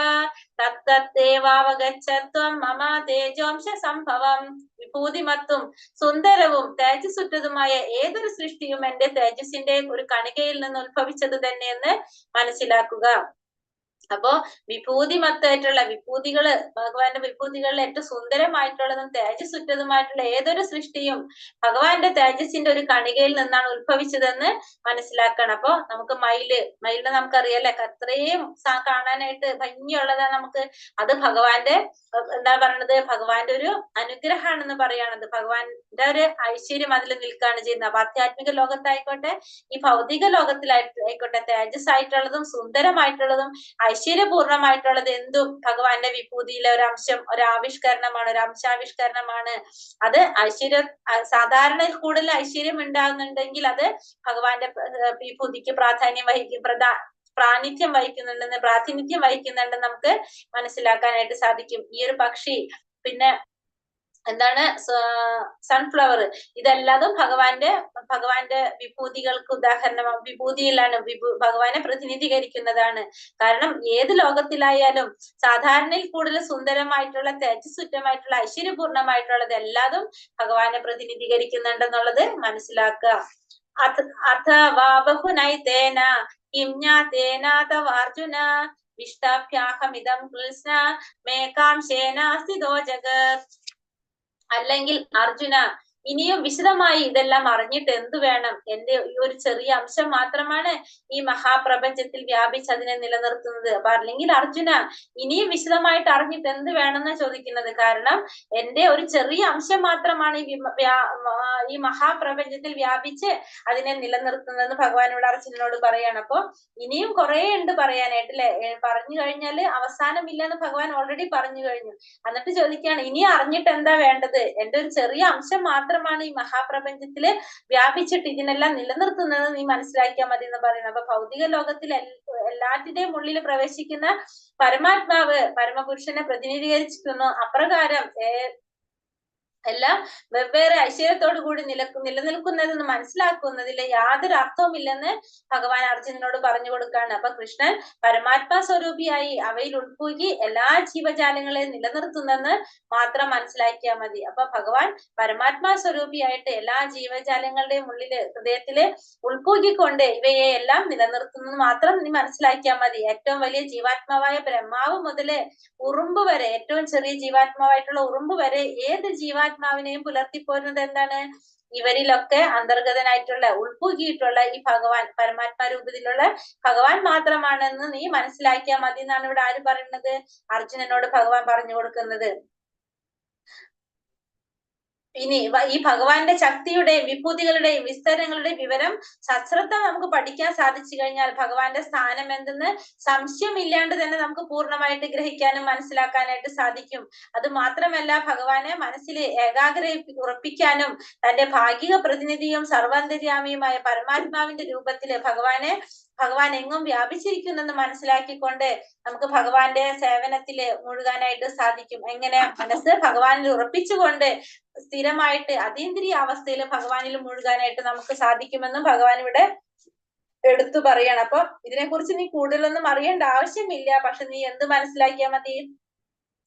തത്തേവാവഗച്ഛത്വം മമ തേജോംശ സംഭവം. വിഭൂതിമത്തും സുന്ദരവും തേജസ്സുറ്റതുമായ ഏതൊരു സൃഷ്ടിയും എന്റെ തേജസ്സിന്റെ ഒരു കണികയിൽ നിന്ന് ഉത്ഭവിച്ചത് തന്നെയെന്ന് മനസ്സിലാക്കുക. അപ്പോ വിഭൂതിമത്തായിട്ടുള്ള വിഭൂതികള്, ഭഗവാന്റെ വിഭൂതികളിൽ ഏറ്റവും സുന്ദരമായിട്ടുള്ളതും തേജസ്സുറ്റതുമായിട്ടുള്ള ഏതൊരു സൃഷ്ടിയും ഭഗവാന്റെ തേജസ്സിന്റെ ഒരു കണികയിൽ നിന്നാണ് ഉത്ഭവിച്ചതെന്ന് മനസ്സിലാക്കണം. അപ്പൊ നമുക്ക് മയിലിനെ നമുക്കറിയാലേ, അത്രയും കാണാനായിട്ട് ഭംഗിയുള്ളതാണ് നമുക്ക്. അത് ഭഗവാന്റെ എന്താ പറയണത്? ഭഗവാന്റെ ഒരു അനുഗ്രഹമാണെന്ന് പറയണത്. ഭഗവാന്റെ ഒരു ഐശ്വര്യം അതിൽ നിൽക്കുകയാണ് ചെയ്യുന്നത്. അപ്പൊ ആധ്യാത്മിക ലോകത്തായിക്കോട്ടെ, ഈ ഭൗതിക ലോകത്തിലായിക്കോട്ടെ, തേജസ് ആയിട്ടുള്ളതും സുന്ദരമായിട്ടുള്ളതും ഐശ്വര്യപൂർണമായിട്ടുള്ളത് എന്തും ഭഗവാന്റെ വിഭൂതിയിലെ ഒരു അംശം, ഒരു ആവിഷ്കരണമാണ്, ഒരു അംശാവിഷ്കരണമാണ്. അത് സാധാരണ കൂടുതൽ ഐശ്വര്യം ഉണ്ടാകുന്നുണ്ടെങ്കിൽ അത് ഭഗവാന്റെ വിഭൂതിക്ക് പ്രാധാന്യം പ്രാതിനിധ്യം വഹിക്കുന്നുണ്ടെന്ന് നമുക്ക് മനസ്സിലാക്കാനായിട്ട് സാധിക്കും. ഈ ഒരു പക്ഷി, പിന്നെ എന്താണ് സൺഫ്ലവർ, ഇതെല്ലാതും ഭഗവാന്റെ വിഭൂതികൾക്ക് ഉദാഹരണമാണ്. വിഭൂതിയിലാണ് ഭഗവാനെ പ്രതിനിധീകരിക്കുന്നതാണ്. കാരണം ഏത് ലോകത്തിലായാലും സാധാരണയിൽ കൂടുതൽ സുന്ദരമായിട്ടുള്ള തേജസ്സുറ്റമായിട്ടുള്ള ഐശ്വര്യപൂർണമായിട്ടുള്ളത് എല്ലാതും ഭഗവാനെ പ്രതിനിധീകരിക്കുന്നുണ്ടെന്നുള്ളത് മനസ്സിലാക്കുക. അഥവാ ബഹുനൈതേന കിം ജ്ഞാതേനാതവാർജുന വിഷ്ടാഭ്യാഹമിദം കൃഷ്ണ മേകാംശേന സ്ഥിതോ ജഗത്. അല്ലെങ്കിൽ അർജുന, ഇനിയും വിശദമായി ഇതെല്ലാം അറിഞ്ഞിട്ട് എന്തു വേണം? എന്റെ ഈ ഒരു ചെറിയ അംശം മാത്രമാണ് ഈ മഹാപ്രപഞ്ചത്തിൽ വ്യാപിച്ച് അതിനെ നിലനിർത്തുന്നത്. അപ്പൊ അല്ലെങ്കിൽ അർജുന ഇനിയും വിശദമായിട്ട് അറിഞ്ഞിട്ട് എന്ത് വേണമെന്നാ ചോദിക്കുന്നത്. കാരണം എന്റെ ഒരു ചെറിയ അംശം മാത്രമാണ് ഈ മഹാപ്രപഞ്ചത്തിൽ വ്യാപിച്ച് അതിനെ നിലനിർത്തുന്നത് ഭഗവാനോട് അർജുനനോട് പറയാണ്. അപ്പൊ ഇനിയും കുറെ ഉണ്ട് പറയാനായിട്ട് അല്ലെ. പറഞ്ഞു കഴിഞ്ഞാല് അവസാനമില്ലെന്ന് ഭഗവാൻ ഓൾറെഡി പറഞ്ഞു കഴിഞ്ഞു. എന്നിട്ട് ചോദിക്കുകയാണ് ഇനി അറിഞ്ഞിട്ട് എന്താ വേണ്ടത്? എന്റെ ഒരു ചെറിയ അംശം മാത്രമാണ് ഈ മഹാപ്രപഞ്ചത്തില് വ്യാപിച്ചിട്ട് ഇതിനെല്ലാം നിലനിർത്തുന്നത്, നീ മനസ്സിലാക്കിയാൽ മതി എന്ന് പറയുന്നത്. അപ്പൊ ഭൗതിക ലോകത്തിൽ എല്ലാറ്റിന്റെയും ഉള്ളിൽ പ്രവേശിക്കുന്ന പരമാത്മാവ് പരമപുരുഷനെ പ്രതിനിധീകരിച്ചിരിക്കുന്നു. അപ്രകാരം എല്ലാം വെവ്വേറെ ഐശ്വര്യത്തോടു കൂടി നിലനിൽക്കുന്നതെന്ന് മനസ്സിലാക്കുന്നതിൽ യാതൊരു അർത്ഥവുമില്ലെന്ന് ഭഗവാൻ അർജുനനോട് പറഞ്ഞു കൊടുക്കാണ്. അപ്പൊ കൃഷ്ണൻ പരമാത്മാ സ്വരൂപിയായി അവയിൽ ഉൾപ്പൂകി എല്ലാ ജീവജാലങ്ങളെയും നിലനിർത്തുന്നെന്ന് മാത്രം മനസ്സിലാക്കിയാൽ മതി. അപ്പൊ ഭഗവാൻ പരമാത്മാ സ്വരൂപിയായിട്ട് എല്ലാ ജീവജാലങ്ങളുടെയും ഉള്ളില് ഹൃദയത്തില് ഉൾപ്പൂകിക്കൊണ്ട് ഇവയെ എല്ലാം നിലനിർത്തുന്നത് മാത്രം നീ മനസ്സിലാക്കിയാൽ മതി. ഏറ്റവും വലിയ ജീവാത്മാവായ ബ്രഹ്മാവ് മുതല് ഉറുമ്പ് വരെ, ഏറ്റവും ചെറിയ ജീവാത്മാവായിട്ടുള്ള ഉറുമ്പ് വരെ ഏത് ജീവാത്മാവിനെയും പുലർത്തിപ്പോരുന്നത് എന്താണ്? ഇവരിലൊക്കെ അന്തർഗതനായിട്ടുള്ള ഉൾപ്പുകിയിട്ടുള്ള ഈ ഭഗവാൻ പരമാത്മാ രൂപത്തിലുള്ള ഭഗവാൻ മാത്രമാണെന്ന് നീ മനസ്സിലാക്കിയാൽ മതി എന്നാണ് ഇവിടെ ആര് പറയുന്നത്? അർജുനനോട് ഭഗവാൻ പറഞ്ഞു കൊടുക്കുന്നത്. ഇനി ഈ ഭഗവാന്റെ ശക്തിയുടെയും വിഭൂതികളുടെയും വിസ്തരങ്ങളുടെയും വിവരം സശ്രദ്ധ നമുക്ക് പഠിക്കാൻ സാധിച്ചു കഴിഞ്ഞാൽ ഭഗവാന്റെ സ്ഥാനം എന്തെന്ന് സംശയമില്ലാണ്ട് തന്നെ നമുക്ക് പൂർണ്ണമായിട്ട് ഗ്രഹിക്കാനും മനസ്സിലാക്കാനായിട്ട് സാധിക്കും. അത് മാത്രമല്ല ഭഗവാനെ മനസ്സിൽ ഉറപ്പിക്കാനും തന്റെ ഭാഗിക പ്രതിനിധിയും സർവാന്തര്യാമിയുമായ പരമാത്മാവിന്റെ രൂപത്തില് ഭഗവാൻ എങ്ങും വ്യാപിച്ചിരിക്കുന്നെന്ന് മനസ്സിലാക്കിക്കൊണ്ട് നമുക്ക് ഭഗവാന്റെ സേവനത്തില് മുഴുകാനായിട്ട് സാധിക്കും. എങ്ങനെ? മനസ്സ് ഭഗവാനിൽ ഉറപ്പിച്ചുകൊണ്ട് സ്ഥിരമായിട്ട് അതീന്ദ്രിയ അവസ്ഥയിൽ ഭഗവാനിൽ മുഴുകാനായിട്ട് നമുക്ക് സാധിക്കുമെന്നും ഭഗവാൻ ഇവിടെ എടുത്തു പറയണം. അപ്പൊ ഇതിനെക്കുറിച്ച് നീ കൂടുതലൊന്നും അറിയേണ്ട ആവശ്യമില്ല. പക്ഷെ നീ എന്ത് മനസ്സിലാക്കിയാൽ മതി?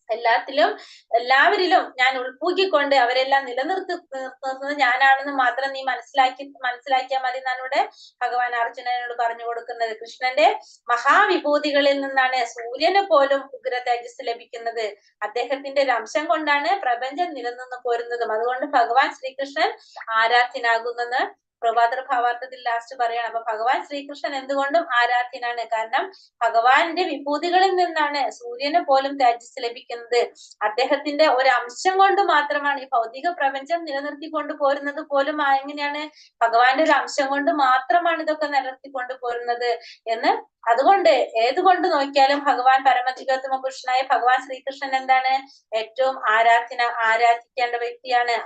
എല്ലാവരിലും ഞാൻ ഉൾപ്പൂക്കിക്കൊണ്ട് അവരെല്ലാം നിലനിർത്തുന്നത് ഞാനാണെന്ന് മാത്രം നീ മനസ്സിലാക്കിയാൽ മതി എന്നാണ് ഇവിടെ ഭഗവാൻ അർജുനനോട് പറഞ്ഞു കൊടുക്കുന്നത്. കൃഷ്ണന്റെ മഹാവിഭൂതികളിൽ നിന്നാണ് സൂര്യന് പോലും ഉഗ്ര തേജസ് ലഭിക്കുന്നത്. അദ്ദേഹത്തിന്റെ ഒരു അംശം കൊണ്ടാണ് പ്രപഞ്ചം നിലനിന്ന് പോരുന്നതും. അതുകൊണ്ട് ഭഗവാൻ ശ്രീകൃഷ്ണൻ ആരാധ്യനാകുന്നെന്ന് പ്രഭാതർ ഭാവാർത്ഥത്തിൽ ലാസ്റ്റ് പറയണം. അപ്പൊ ഭഗവാൻ ശ്രീകൃഷ്ണൻ എന്തുകൊണ്ടും ആരാധ്യനാണ്. കാരണം ഭഗവാന്റെ വിഭൂതികളിൽ നിന്നാണ് സൂര്യന് പോലും തേജസ് ലഭിക്കുന്നത്. അദ്ദേഹത്തിന്റെ ഒരു അംശം കൊണ്ട് മാത്രമാണ് ഈ ഭൗതിക പ്രപഞ്ചം നിലനിർത്തിക്കൊണ്ട് പോരുന്നത് പോലും. എങ്ങനെയാണ്? ഭഗവാന്റെ ഒരു അംശം കൊണ്ട് മാത്രമാണ് ഇതൊക്കെ നിലനിർത്തിക്കൊണ്ട് പോരുന്നത് എന്ന്. അതുകൊണ്ട് ഏതുകൊണ്ട് നോക്കിയാലും ഭഗവാൻ പരമദിവ്യോത്തമ പുരുഷനായ ഭഗവാൻ ശ്രീകൃഷ്ണൻ എന്താണ്? ഏറ്റവും ആരാധിക്കേണ്ട വ്യക്തിയാണ്.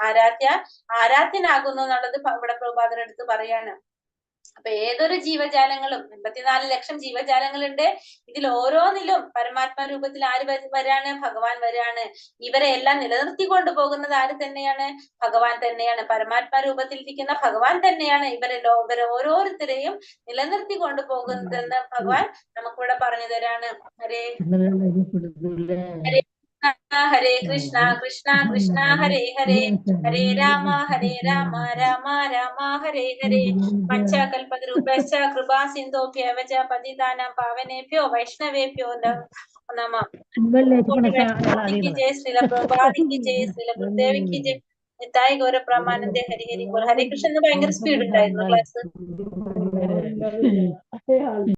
ആരാധ്യനാകുന്നു എന്നുള്ളത് ഇവിടെ പ്രഭുപാദർ എടുത്ത് പറയാണ്. അപ്പൊ ഏതൊരു ജീവജാലങ്ങളും 84 ലക്ഷം ജീവജാലങ്ങളുണ്ട്. ഇതിൽ ഓരോന്നിലും പരമാത്മാ രൂപത്തിൽ ആര് വരാണ്? ഭഗവാൻ വരാണ്. ഇവരെ എല്ലാം നിലനിർത്തിക്കൊണ്ടു പോകുന്നത് ആര് തന്നെയാണ്? ഭഗവാൻ തന്നെയാണ്. പരമാത്മാ രൂപത്തിലിരിക്കുന്ന ഭഗവാൻ തന്നെയാണ് ഇവരെ ഓരോരുത്തരെയും നിലനിർത്തി കൊണ്ടുപോകുന്നതെന്ന് ഭഗവാൻ നമുക്കിവിടെ പറഞ്ഞു തരാണ്. ഹരേ ഹരേ ഹരേ കൃഷ്ണ കൃഷ്ണ കൃഷ്ണ ഹരേ ഹരേ, ഹരേ രാമ രാമ രാമ ഹരേ ഹരേ. പഞ്ചകൽപതരൂപശ്ച കൃപാ സിന്ധോഭ്യവ ച പതിതാനാം പാവനേഭ്യോ വൈഷ്ണവേഭ്യോ നമഃ. ജയ ശ്രീല പ്രഭാതിക്ക് ജയ ശ്രീല ഗുരുദേവിക്ക് ജയ. നിത്തായി ഗൗര പ്രമാനന്ദേ ഹരി ഹരി. ഹരേ കൃഷ്ണ ഭയങ്കര സ്പീഡ് ഉണ്ടായിരുന്നു ക്ലാസ്.